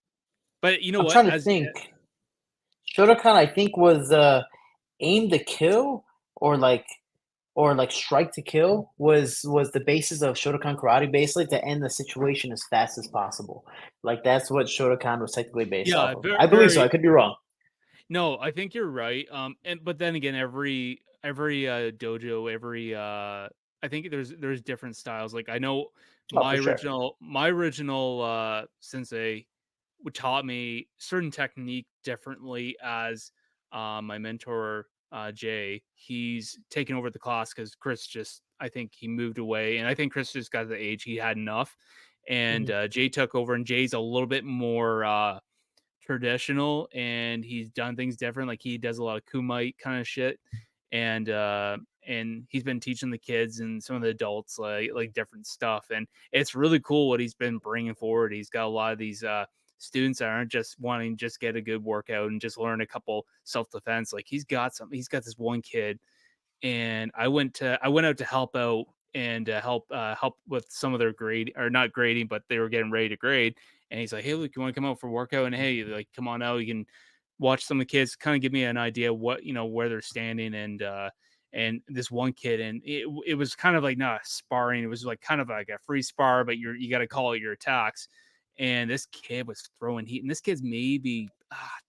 But you know I'm what? trying to As think. Shotokan, I think, was aim to kill or like strike to kill was the basis of Shotokan karate, basically to end the situation as fast as possible. Like that's what Shotokan was technically based off yeah, of. very, I believe so. I very could be wrong. no, I think you're right. And but then again, every dojo, I think there's different styles. Like I know Oh, my for sure. original sensei taught me certain technique differently as my mentor Jay. He's taken over the class because Chris just I think he moved away, and I think Chris just got to the age he had enough, and Mhm, Jay took over, and Jay's a little bit more traditional and he's done things different. Like he does a lot of kumite kind of shit, and he's been teaching the kids and some of the adults like different stuff. And it's really cool what he's been bringing forward. He's got a lot of these students that aren't just wanting to just get a good workout and just learn a couple self defense. Like he's got this one kid and I went out to help out and help with some of their grade or not grading, but they were getting ready to grade. And he's like, "Hey, look, you want to come out for workout? And hey, like, come on out. You can watch some of the kids, kind of give me an idea what where they're standing." And this one kid, and it was kind of like not sparring. It was like kind of like a free spar, but you got to call it your attacks. And this kid was throwing heat, and this kid's maybe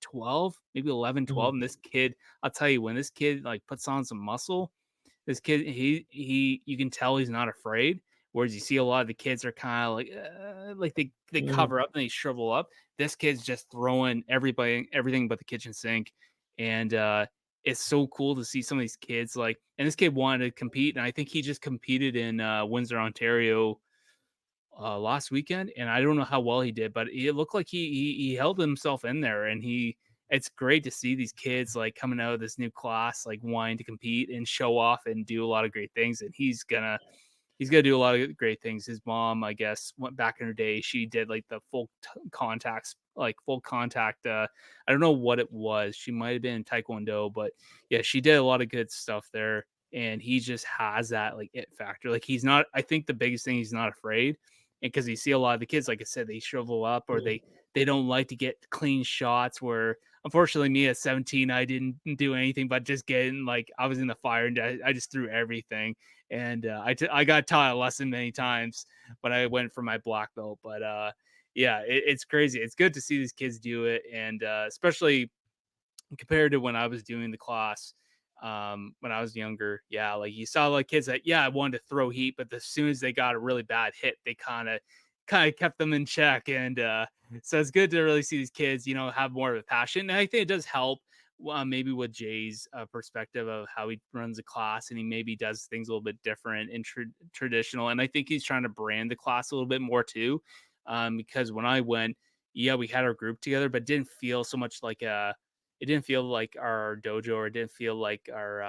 12, maybe 11, mhm, 12. And this kid, I'll tell you, when this kid like puts on some muscle, this kid, he, you can tell he's not afraid. Whereas you see a lot of the kids are kind of like they mhm. cover up and they shrivel up. This kid's just throwing everything but the kitchen sink, and it's so cool to see some of these kids like. And this kid wanted to compete, and I think he just competed in Windsor, Ontario, last weekend, and I don't know how well he did, but it looked like he held himself in there, and he. It's great to see these kids like coming out of this new class, like wanting to compete and show off and do a lot of great things, and he's gonna do a lot of great things. His mom, I guess, went back in her day. She did like the contacts, like full contact. I don't know what it was. She might have been in Taekwondo, but yeah, she did a lot of good stuff there. And he just has that like it factor. Like he's not. I think the biggest thing he's not afraid, and because you see a lot of the kids, like I said, they shrivel up or Mhm. they don't like to get clean shots. Where unfortunately, me at 17, I didn't do anything but just getting like I was in the fire and I just threw everything and I got taught a lesson many times when I went for my black belt. But yeah, it's crazy. It's good to see these kids do it, and especially compared to when I was doing the class when I was younger. Yeah, like you saw like kids that I wanted to throw heat, but as soon as they got a really bad hit, they kind of kept them in check. And so it's good to really see these kids, have more of a passion. And I think it does help maybe with Jay's perspective of how he runs a class, and he maybe does things a little bit different and traditional. And I think he's trying to brand the class a little bit more too, because when I went, yeah, we had our group together, but didn't feel so much like it didn't feel like our dojo, or it didn't feel like our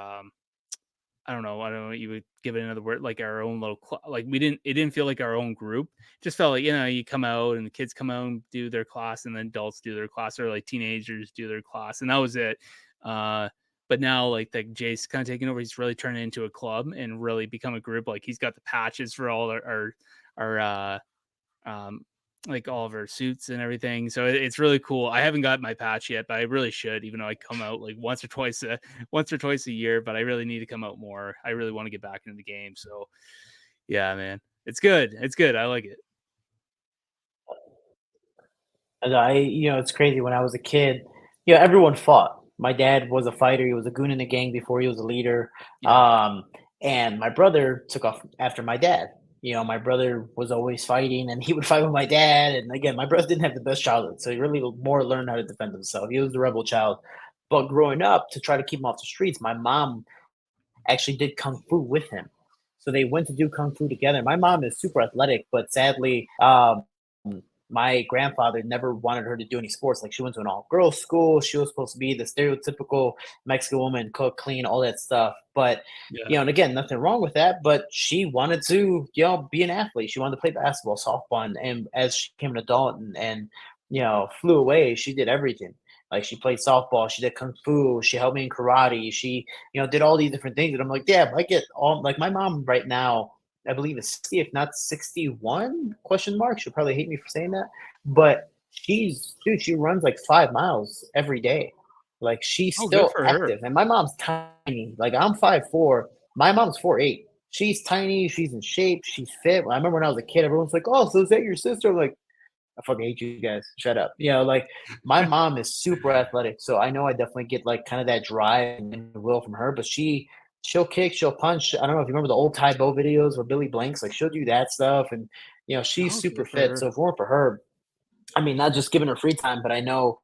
I don't know what you would give it another word, like our own little like it didn't feel like our own group. Just felt like, you come out and the kids come out and do their class, and then adults do their class, or like teenagers do their class, and that was it. Uh but now, like, that Jay's kind of taking over, he's really turning it into a club and really become a group. Like, he's got the patches for all our um, like all of our suits and everything. So it's really cool. I haven't got my patch yet, but I really should, even though I come out like once or twice a year, but I really need to come out more. I really want to get back into the game. So yeah, man, it's good. It's good. I like it. And it's crazy. When I was a kid, everyone fought. My dad was a fighter. He was a goon in the gang before he was a leader. Yeah. Um, and my brother took off after my dad. My brother was always fighting, and he would fight with my dad. And again, my brother didn't have the best childhood, so he really more learned how to defend himself. He was the rebel child. But growing up, to try to keep him off the streets, my mom actually did kung fu with him. So they went to do kung fu together. My mom is super athletic, but sadly, my grandfather never wanted her to do any sports. Like, she went to an all girls school. She was supposed to be the stereotypical Mexican woman, cook, clean, all that stuff. But Yeah. and again, nothing wrong with that. But she wanted to, be an athlete. She wanted to play basketball, softball, and as she became an adult and flew away, she did everything. Like, she played softball, she did kung fu, she helped me in karate, she did all these different things. And I'm like, yeah, I get all, like, my mom right now, I believe is 60, if not 61 question mark. She'll probably hate me for saying that. But she runs like 5 miles every day. Like, she's Oh, good still for her. active. And my mom's tiny. Like, I'm 5'4". My mom's 4'8". She's tiny, she's in shape, she's fit. I remember when I was a kid, everyone's like, oh, so is that your sister? I'm like, I fucking hate you guys. Shut up. Like, my mom is super athletic, so I know I definitely get like kind of that drive and will from her. But she'll kick, she'll punch. I don't know if you remember the old Ty Bo videos where Billy Blanks, like, she'll do that stuff, and she's Oh, super good for fit. her. So if it weren't for her, I mean, not just giving her free time, but I know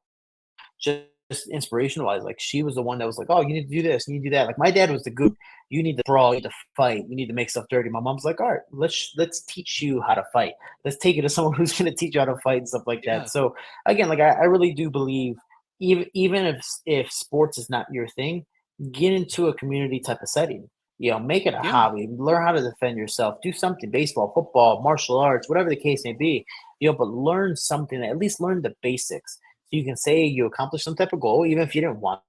just inspiration wise, like, she was the one that was like, "Oh, you need to do this, you need to do that." Like, my dad was the good. You need to brawl, you need to fight, you need to make stuff dirty. My mom's like, "All right, let's teach you how to fight. Let's take it to someone who's going to teach you how to fight and stuff like that." Yeah. So again, like, I really do believe, even if sports is not your thing, get into a community type of setting. Make it a Yeah. hobby. Learn how to defend yourself. Do something: baseball, football, martial arts, whatever the case may be. But learn something. At least learn the basics so you can say you accomplished some type of goal, even if you didn't want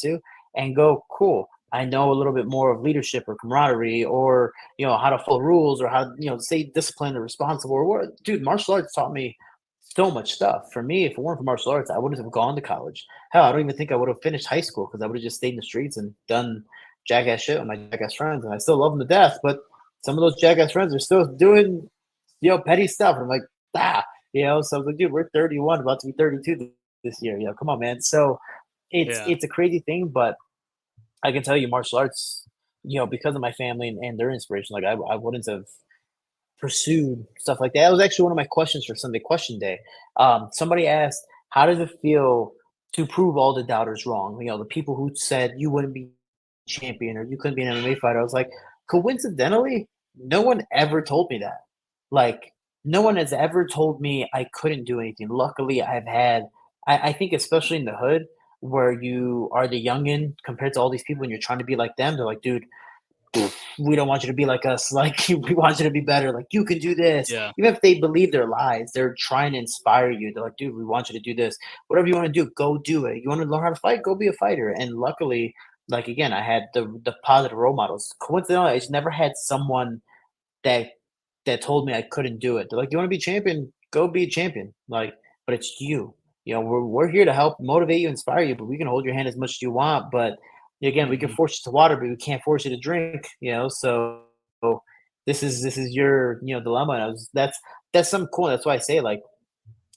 to, and go, cool. I know a little bit more of leadership or camaraderie, or how to follow rules, or how stay disciplined or responsible. Or what, dude? Martial arts taught me so much stuff. For me, if it weren't for martial arts, I wouldn't have gone to college. Hell, I don't even think I would have finished high school, because I would have just stayed in the streets and done jackass shit with my jackass friends, and I still love them to death. But some of those jackass friends are still doing petty stuff. And I'm like, ah, So I was like, dude, we're 31, about to be 32 this year. Come on, man. So it's Yeah. it's a crazy thing, but I can tell you, martial arts, because of my family and their inspiration, like, I wouldn't have pursued stuff like that. That was actually one of my questions for Sunday Question Day. Somebody asked, "How does it feel to prove all the doubters wrong?" The people who said you wouldn't be champion or you couldn't be an MMA fighter. I was like, coincidentally, no one ever told me that. Like, no one has ever told me I couldn't do anything. Luckily, I've had. I think especially in the hood, where you are the youngin compared to all these people, and you're trying to be like them. They're like, dude, we don't want you to be like us. Like, we want you to be better. Like, you can do this. Yeah. Even if they believe their lies, they're trying to inspire you. They're like, dude, we want you to do this. Whatever you want to do, go do it. You want to learn how to fight, go be a fighter. And luckily, like, again, I had the positive role models. Coincidentally, I just never had someone that told me I couldn't do it. They're like, "You want to be champion? Go be a champion." Like, but it's you. We're here to help motivate you, inspire you, but we can hold your hand as much as you want. But again, we can Hmm. force you to water, but we can't force you to drink. So this is your dilemma. And that's something cool. That's why I say, like,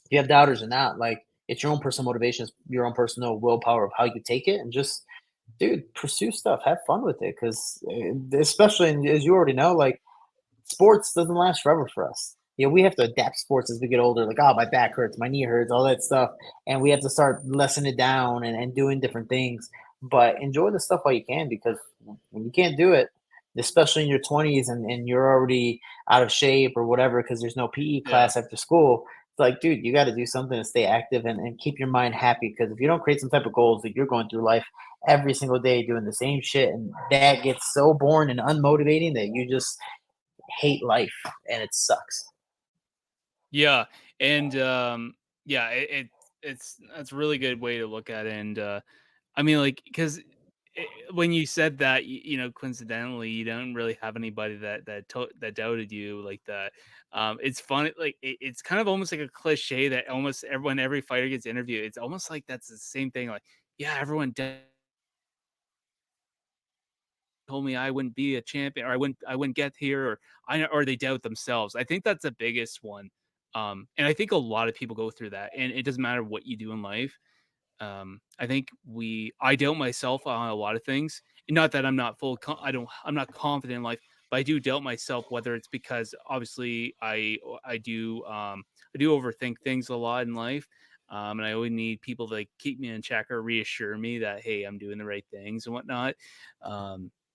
if you have doubters or not, like, it's your own personal motivation, it's your own personal willpower of how you take it, and just, dude, pursue stuff, have fun with it, because especially as you already know, like, sports doesn't last forever for us. You know, we have to adapt sports as we get older. Like, oh, my back hurts, my knee hurts, all that stuff, and we have to start lessening it down and doing different things. But enjoy the stuff while you can, because when you can't do it, especially in your 20s, and you're already out of shape or whatever because there's no PE Yeah. class after school. It's like, dude, you got to do something to stay active and keep your mind happy. Because if you don't create some type of goals, that you're going through life every single day doing the same shit, and that gets so boring and unmotivating that you just hate life, and it sucks. Yeah, and, yeah, it's that's a really good way to look at it, and, I mean, like, because when you said that, coincidentally, you don't really have anybody that doubted you like that. It's funny, like, it's kind of almost like a cliche that almost when every fighter gets interviewed, it's almost like that's the same thing, like, "Yeah, everyone told me I wouldn't be a champion or I wouldn't get here or they doubt themselves." I think that's the biggest one. And I think a lot of people go through that and it doesn't matter what you do in life. I think I doubt myself on a lot of things. And not that I'm not I'm not confident in life, but I do doubt myself whether it's because obviously I do overthink things a lot in life. And I always need people to keep me in check or reassure me that hey, I'm doing the right things and whatnot.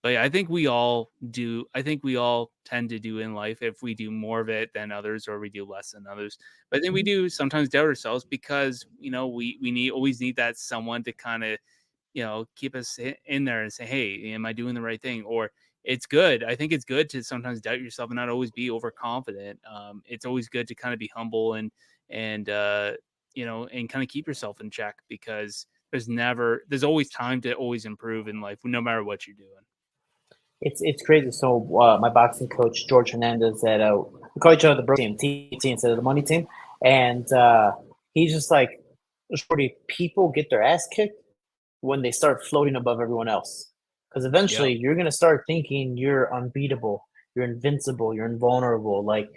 But yeah, I think we all do. I think we all tend to do in life if we do more of it than others or we do less than others. But then we Mhm. do sometimes doubt ourselves because we always need that someone to kind of keep us in there and say, hey, am I doing the right thing? Or it's good. I think it's good to sometimes doubt yourself and not always be overconfident. It's always good to kind of be humble and kind of keep yourself in check because there's always time to always improve in life, no matter what you're doing. It's crazy. So my boxing coach George Hernandez said we call each other the bro team, TT instead of the money team, and he's just like, Shorty, people get their ass kicked when they start floating above everyone else. Because Yeah. eventually you're gonna start thinking you're unbeatable, you're invincible, you're invulnerable. Like,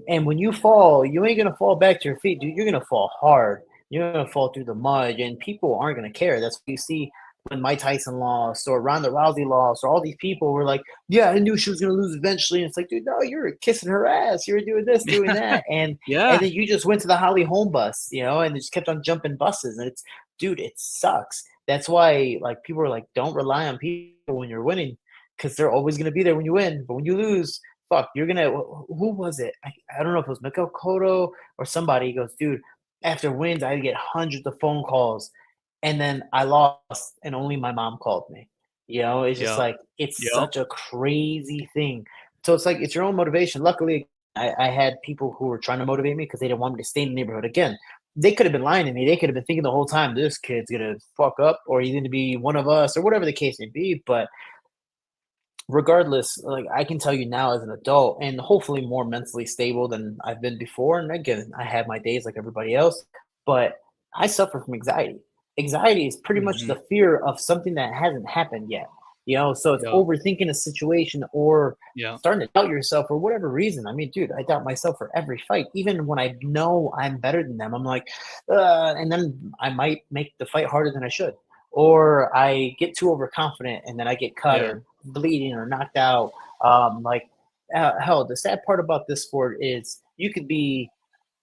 and when you fall, you ain't gonna fall back to your feet, dude. You're gonna fall hard. You're gonna fall through the mud, and people aren't gonna care. That's what you see when Mike Tyson lost or Ronda Rousey lost, or all these people were like, "Yeah, I knew she was gonna lose eventually." And it's like, dude, no, you're kissing her ass. You're doing this, doing that, and Yeah. then you just went to the Holly home bus, and just kept on jumping buses, and dude, it sucks. That's why, like, people are like, don't rely on people when you're winning, because they're always gonna be there when you win, but when you lose, fuck, you're gonna. Who was it? I don't know if it was Miko Koto or somebody. He goes, dude, after wins, I get hundreds of phone calls, and then I lost, and only my mom called me. It's just Yeah. like it's Yeah. such a crazy thing. So it's like it's your own motivation. Luckily, I had people who were trying to motivate me because they didn't want me to stay in the neighborhood again. They could have been lying to me. They could have been thinking the whole time this kid's gonna fuck up, or he's gonna be one of us, or whatever the case may be. But regardless, like, I can tell you now as an adult and hopefully more mentally stable than I've been before. And again, I have my days like everybody else, but I suffer from anxiety. Anxiety is pretty much Hmm. the fear of something that hasn't happened yet. So it's Yeah. overthinking a situation or Yeah. starting to doubt yourself for whatever reason. I mean, dude, I doubt myself for every fight, even when I know I'm better than them. I'm like, and then I might make the fight harder than I should, or I get too overconfident and then I get cut Yeah. or bleeding or knocked out. Like, hell, the sad part about this sport is you could be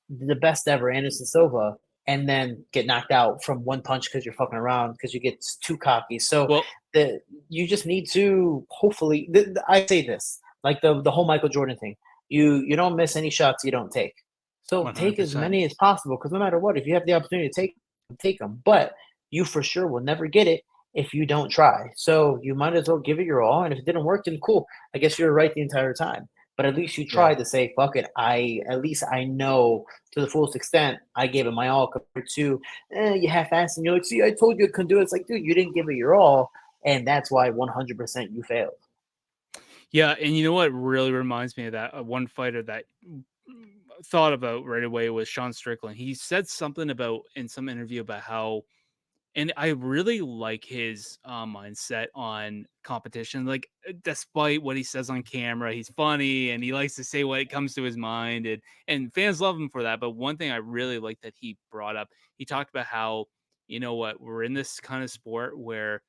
the best ever, Anderson Silva, and then get knocked out from one punch because you're fucking around because you get too cocky. So Well, the you just need to hopefully. I say this like the whole Michael Jordan thing. You don't miss any shots you don't take. So take as 100%. many as possible because no matter what, if you have the opportunity to take them. But you for sure will never get it if you don't try. So you might as well give it your all. And if it didn't work, then cool. I guess you're right the entire time. But at least you Yeah. try to say, fuck it. At least I know to the fullest extent I gave it my all compared to you half-assed and you're like, see, I told you I couldn't do it. It's like, dude, you didn't give it your all, and that's why 100% you failed. Yeah, and you know what really reminds me of that? One fighter that thought about right away was Sean Strickland. He said something about in some interview about how, and I really like his mindset on competition. Like, despite what he says on camera, he's funny and he likes to say what comes to his mind, and fans love him for that. But one thing I really like that he brought up, he talked about how you know what we're in this kind of sport where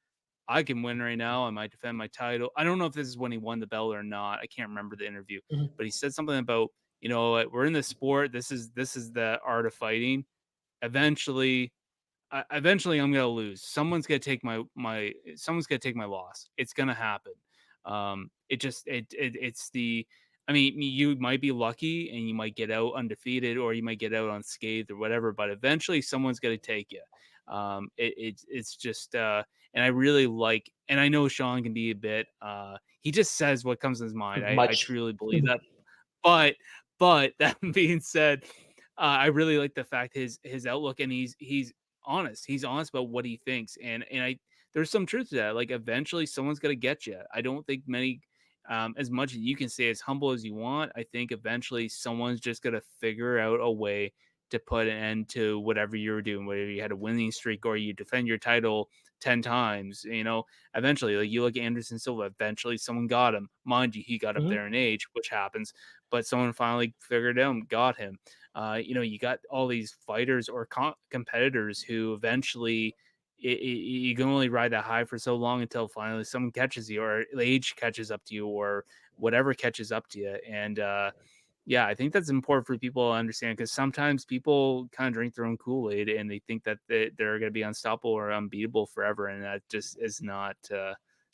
I can win right now. I might defend my title. I don't know if this is when he won the belt or not. I can't remember the interview, Mhm. but he said something about you know what, we're in the sport. This is the art of fighting. Eventually, eventually I'm gonna lose. Someone's gonna take my loss. It's gonna happen. It just it's the I mean, you might be lucky and you might get out undefeated or you might get out unscathed or whatever, but eventually someone's gonna take you. It's just and I really like, and I know Sean can be a bit he just says what comes in his mind. I Much. truly believe that. But that being said, I really like the fact his outlook, and he's honest. He's honest about what he thinks, and I there's some truth to that. Like eventually, someone's gonna get you. I don't think many, as much as you can say as humble as you want. I think eventually someone's just gonna figure out a way to put an end to whatever you were doing, whether you had a winning streak or you defend your title 10 times. Eventually, like you look at Anderson Silva. Eventually, someone got him. Mind you, he got up Mhm. there in age, which happens, but someone finally figured it out and got him. You got all these fighters or competitors who eventually you can only ride that high for so long until finally someone catches you, or age catches up to you, or whatever catches up to you. And yeah, I think that's important for people to understand, because sometimes people kind of drink their own Kool-Aid and they think that they're going to be unstoppable or unbeatable forever, and that just is not.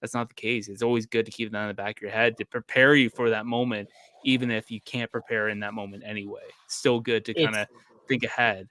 That's not the case. It's always good to keep that in the back of your head to prepare you for that moment, even if you can't prepare in that moment anyway. It's still good to kind It's of think ahead.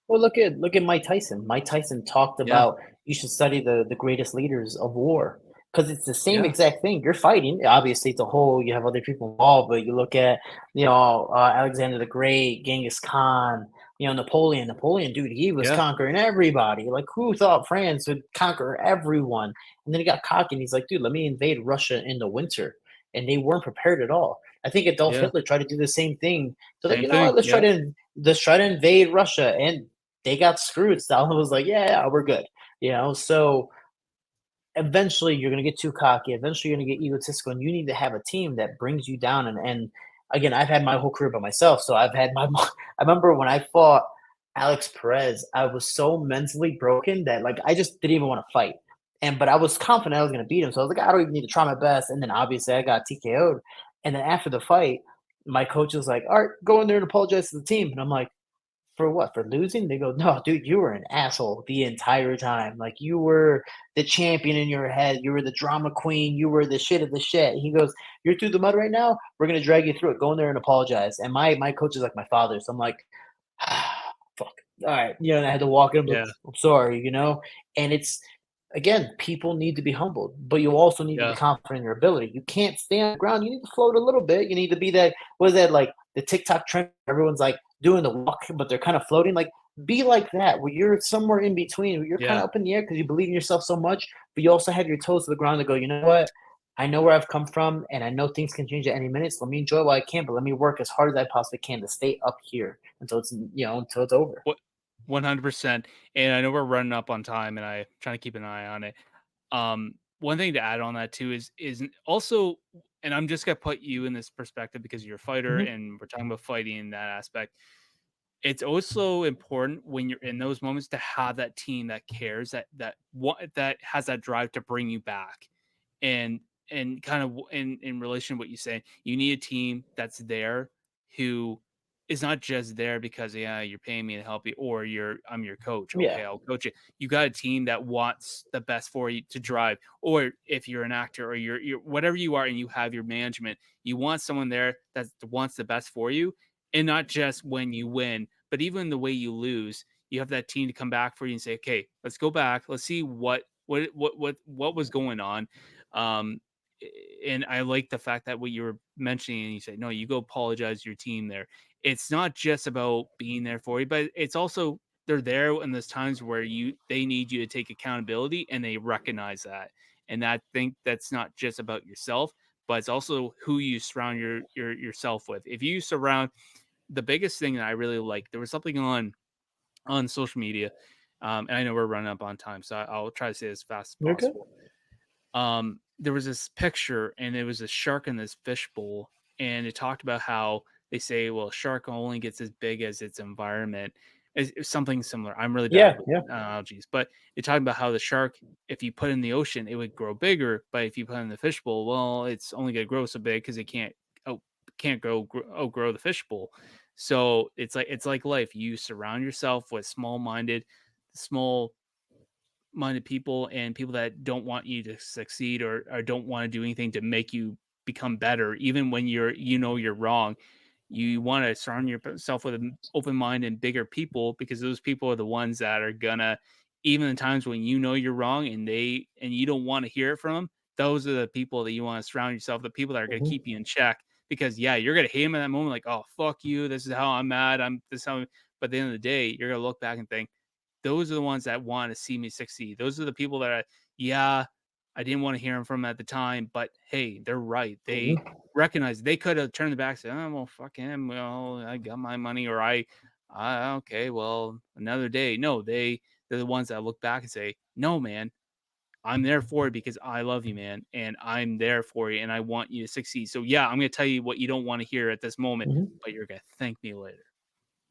Well, look at Mike Tyson. Mike Tyson talked Yeah, about you should study the greatest leaders of war because it's the same yeah, exact thing. You're fighting. Obviously, it's a whole. You have other people involved, but you look at Alexander the Great, Genghis Khan, Napoleon. Napoleon, dude, he was yeah, conquering everybody. Like who thought France would conquer everyone? And then he got cocky and he's like, dude, let me invade Russia in the winter, and they weren't prepared at all. I think Adolf yeah. Hitler tried to do the same thing. So like, Same you know what? thing. Yeah, Let's try to invade Russia, and they got screwed. Stalin was like, yeah, we're good. So eventually you're going to get too cocky. Eventually you're going to get egotistical, and you need to have a team that brings you down. And again, I've had my whole career by myself. So I've had my, I remember when I fought Alex Perez, I was so mentally broken that like I just didn't even want to fight. But I was confident I was going to beat him. So I was like, I don't even need to try my best. And then obviously I got TKO'd. And then after the fight, my coach was like, all right, go in there and apologize to the team. And I'm like, for what? For losing? They go, no, dude, you were an asshole the entire time. Like you were the champion in your head. You were the drama queen. You were the shit of the shit. He goes, you're through the mud right now. We're gonna drag you through it. Go in there and apologize. And my coach is like my father, so I'm like, fuck. All right, and I had to walk in. Like, yeah, I'm sorry, And it's again, people need to be humbled, but you also need to be yeah, confident in your ability. You can't stay on the ground. You need to float a little bit. You need to be that. What is that like the TikTok trend? Everyone's like doing the walk, but they're kind of floating. Like be like that, where you're somewhere in between, where you're kind yeah. of up in the air because you believe in yourself so much, but you also have your toes to the ground to go. You know what? I know where I've come from, and I know things can change at any minute. So let me enjoy while I can, but let me work as hard as I possibly can to stay up here until it's over. What 100%. And I know we're running up on time, and I'm trying to keep an eye on it. One thing to add on that too is also, and I'm just gonna put you in this perspective because you're a fighter Hmm. and we're talking about fighting in that aspect. It's also important when you're in those moments to have that team that cares, that has that drive to bring you back. And kind of in relation to what you say, you need a team that's there, who is not just there because, yeah, you're paying me to help you, or I'm your coach, Yeah, okay, I'll coach you. You got a team that wants the best for you to drive. Or if you're an actor, or you're whatever you are, and you have your management, you want someone there that wants the best for you, and not just when you win, but even the way you lose. You have that team to come back for you and say, okay, let's go back, let's see what was going on. um, and I like the fact that what you were mentioning, and you said, no, you go apologize to your team there. It's not just about being there for you, but it's also they're there in those times where they need you to take accountability, and they recognize that. And I think that's not just about yourself, but it's also who you surround yourself with. If you surround The biggest thing that I really like, there was something on social media, and I know we're running up on time, so I'll try to say it as fast as you're good. possible. There was this picture, and it was a shark in this fish bowl, and it talked about how they say, well, a shark only gets as big as its environment. It's something similar. I'm really bad Yeah, with yeah. analogies, but it talked about how the shark, if you put it in the ocean, it would grow bigger, but if you put it in the fish bowl, well, it's only going to grow so big because it can't can't outgrow the fishbowl. So it's like life. You surround yourself with small minded people and people that don't want you to succeed, or don't want to do anything to make you become better, even when you're wrong. You want to surround yourself with an open mind and bigger people, because those people are the ones that are gonna, even in times when you're wrong and you don't want to hear it from them, those are the people that you want to surround yourself, the people that are going to Mhm, keep you in check. Because yeah, you're going to hate them at that moment, like, oh fuck you, this is how I'm mad, I'm this is how. But at the end of the day, you're going to look back and think, those are the ones that want to see me succeed. Those are the people that yeah, I didn't want to hear them from at the time, but hey, they're right. They mhm, recognize they could have turned the back and said, oh, well, fuck him. Well, I got my money, or okay, well, another day. No, they're the ones that look back and say, no, man, I'm there for you because I love you, man. And I'm there for you and I want you to succeed. So yeah, I'm going to tell you what you don't want to hear at this moment, mhm. but you're going to thank me later.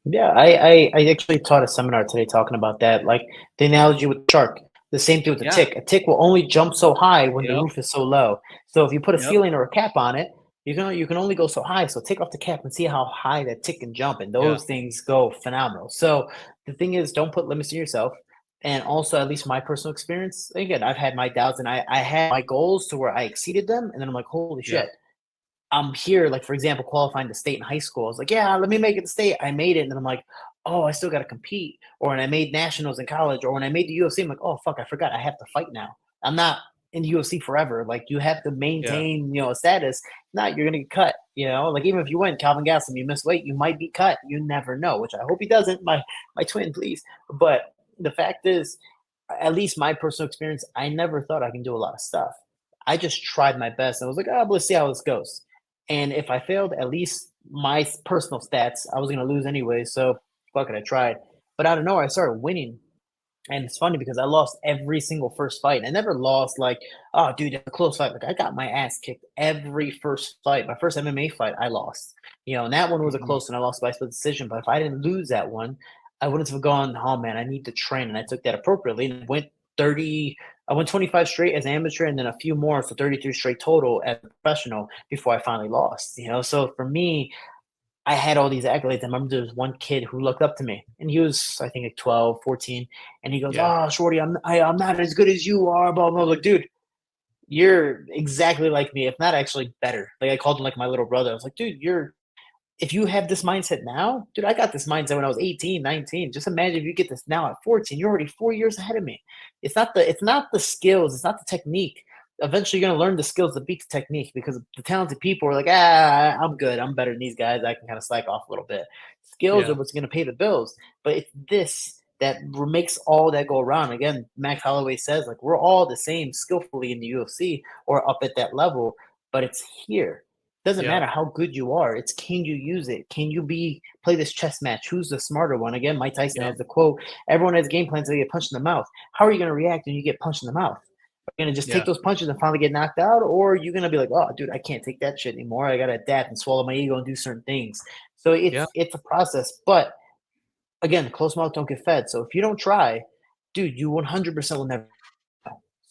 Yeah, I actually taught a seminar today talking about that. Like the analogy with the shark, the same thing with the Yeah. tick. A tick will only jump so high when the Yep. roof is so low. So if you put a Yep. ceiling or a cap on it, you can only go so high. So take off the cap and see how high that tick can jump, and Yeah. those things go phenomenal. So the thing is, don't put limits to yourself. And also, at least my personal experience, again, I've had my doubts, and I had my goals to where I exceeded them, and then I'm like, holy Yeah. shit, I'm here, like, for example, qualifying to state in high school. I was like, yeah, let me make it to state. I made it. And then I'm like, oh, I still got to compete. Or when I made nationals in college, or when I made the UFC, I'm like, oh, fuck, I forgot. I have to fight now. I'm not in the UFC forever. Like, you have to Yeah. maintain, a status. Not, you're going to get cut, like, even if you win Calvin Gastelum, you miss weight, you might be cut. You never know, which I hope he doesn't. My twin, please. But the fact is, at least my personal experience, I never thought I can do a lot of stuff. I just tried my best. I was like, oh, let's see how this goes. And if I failed, at least my personal stats, I was going to lose anyway. So fuck it, I tried. But out of nowhere, I started winning. And it's funny because I lost every single first fight. I never lost like, oh, dude, a close fight. Like I got my ass kicked every first fight. My first MMA fight, I lost. And that one was a Mhm. close one. I lost by split decision. But if I didn't lose that one, I wouldn't have gone, oh man, I need to train. And I took that appropriately and went 30. I went 25 straight as an amateur and then a few more. So 33 straight total as a professional before I finally lost. So for me, I had all these accolades. I remember there was one kid who looked up to me, and he was, I think, like 12, 14, and he goes, Yeah. "Oh, Shorty, I'm not as good as you are." Blah blah. Like, dude, you're exactly like me, if not actually better. Like I called him like my little brother. I was like, dude, you're if you have this mindset now, dude, I got this mindset when I was 18, 19. Just imagine if you get this now at 14. You're already 4 years ahead of me. It's not the skills, it's not the technique. Eventually you're gonna learn the skills to beat the technique because the talented people are like, I'm good. I'm better than these guys. I can kind of slack off a little bit. Skills are Yeah. what's gonna pay the bills. But it's this that makes all that go around. Again, Max Holloway says, like, we're all the same skillfully in the UFC or up at that level, but it's here doesn't Yeah. matter how good you are. It's can you use it? Can you play this chess match? Who's the smarter one? Again, Mike Tyson Yeah. has the quote: "Everyone has game plans until they get punched in the mouth." How are you going to react when you get punched in the mouth? Are you going to just take Yeah. those punches and finally get knocked out, or are you going to be like, "Oh, dude, I can't take that shit anymore. I got to adapt and swallow my ego and do certain things." So Yeah. it's a process. But again, closed mouth don't get fed. So if you don't try, dude, you 100% will never.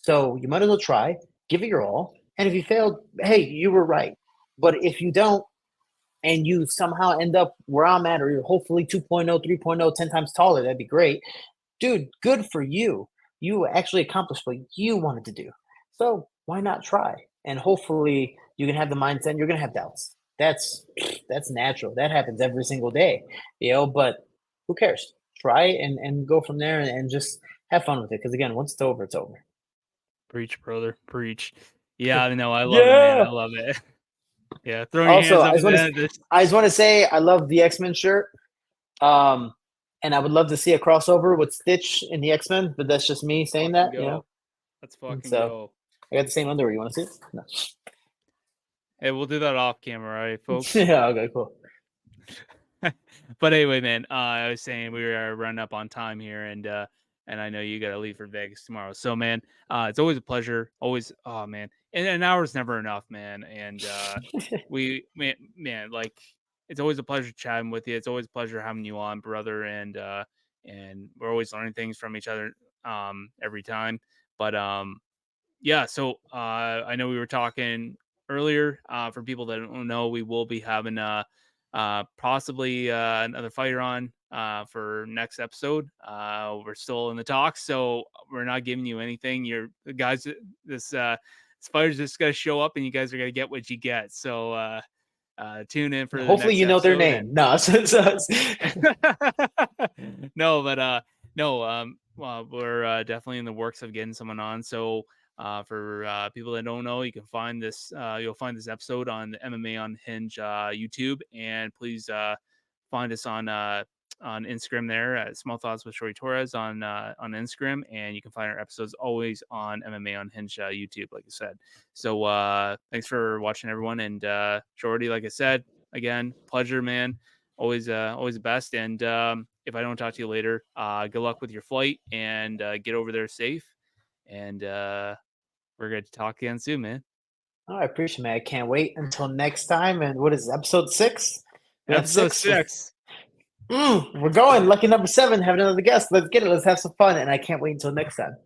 So you might as well try, give it your all, and if you failed, hey, you were right. But if you don't, and you somehow end up where I'm at, or you're hopefully 2.0, 3.0, 10 times taller, that'd be great. Dude, good for you. You actually accomplished what you wanted to do. So why not try? And hopefully you can have the mindset and you're gonna have doubts. That's natural. That happens every single day, but who cares? Try and go from there and just have fun with it. Because again, once it's over, it's over. Preach, brother. Preach. Yeah, no, I love it, man. I Yeah. love it. Yeah, throw your Also, hands I up just at want the to end. This I just want to say I love the X-Men shirt. Um, and I would love to see a crossover with Stitch in the X-Men, but that's just me let's saying fucking that. go. Let's And fucking so go. I got the same underwear. You want to see it? No. Hey, we'll do that off camera, right, folks? Yeah. Okay. Cool. But anyway, man, I was saying we are running up on time here, and I know you got to leave for Vegas tomorrow. So, man, it's always a pleasure. Always, oh man, and an hour's never enough, man. And man, like it's always a pleasure chatting with you. It's always a pleasure having you on, brother. And we're always learning things from each other every time. But yeah, so I know we were talking. earlier, for people that don't know, we will be having possibly another fighter on for next episode. We're still in the talks, so we're not giving you anything. You're the guys. This fighter's just gonna show up, and you guys are gonna get what you get. So tune in for the Hopefully, next you know their episode. name. And No, no, but no, well, we're definitely in the works of getting someone on. So for people that don't know, you can find this. You'll find this episode on the MMA on Hinge YouTube, and please find us on Instagram there at Small Thoughts with Shorty Torres on Instagram, and you can find our episodes always on MMA on Hinge YouTube, like I said. So thanks for watching, everyone, and Shorty, like I said, again, pleasure, man. Always the best. And if I don't talk to you later, good luck with your flight, and get over there safe. And we're going to talk again soon, man. Oh, I appreciate it, man. I can't wait until next time. And what is it, episode 6? We're on Episode 6. 6. We're going. Lucky number 7. Have another guest. Let's get it. Let's have some fun. And I can't wait until next time.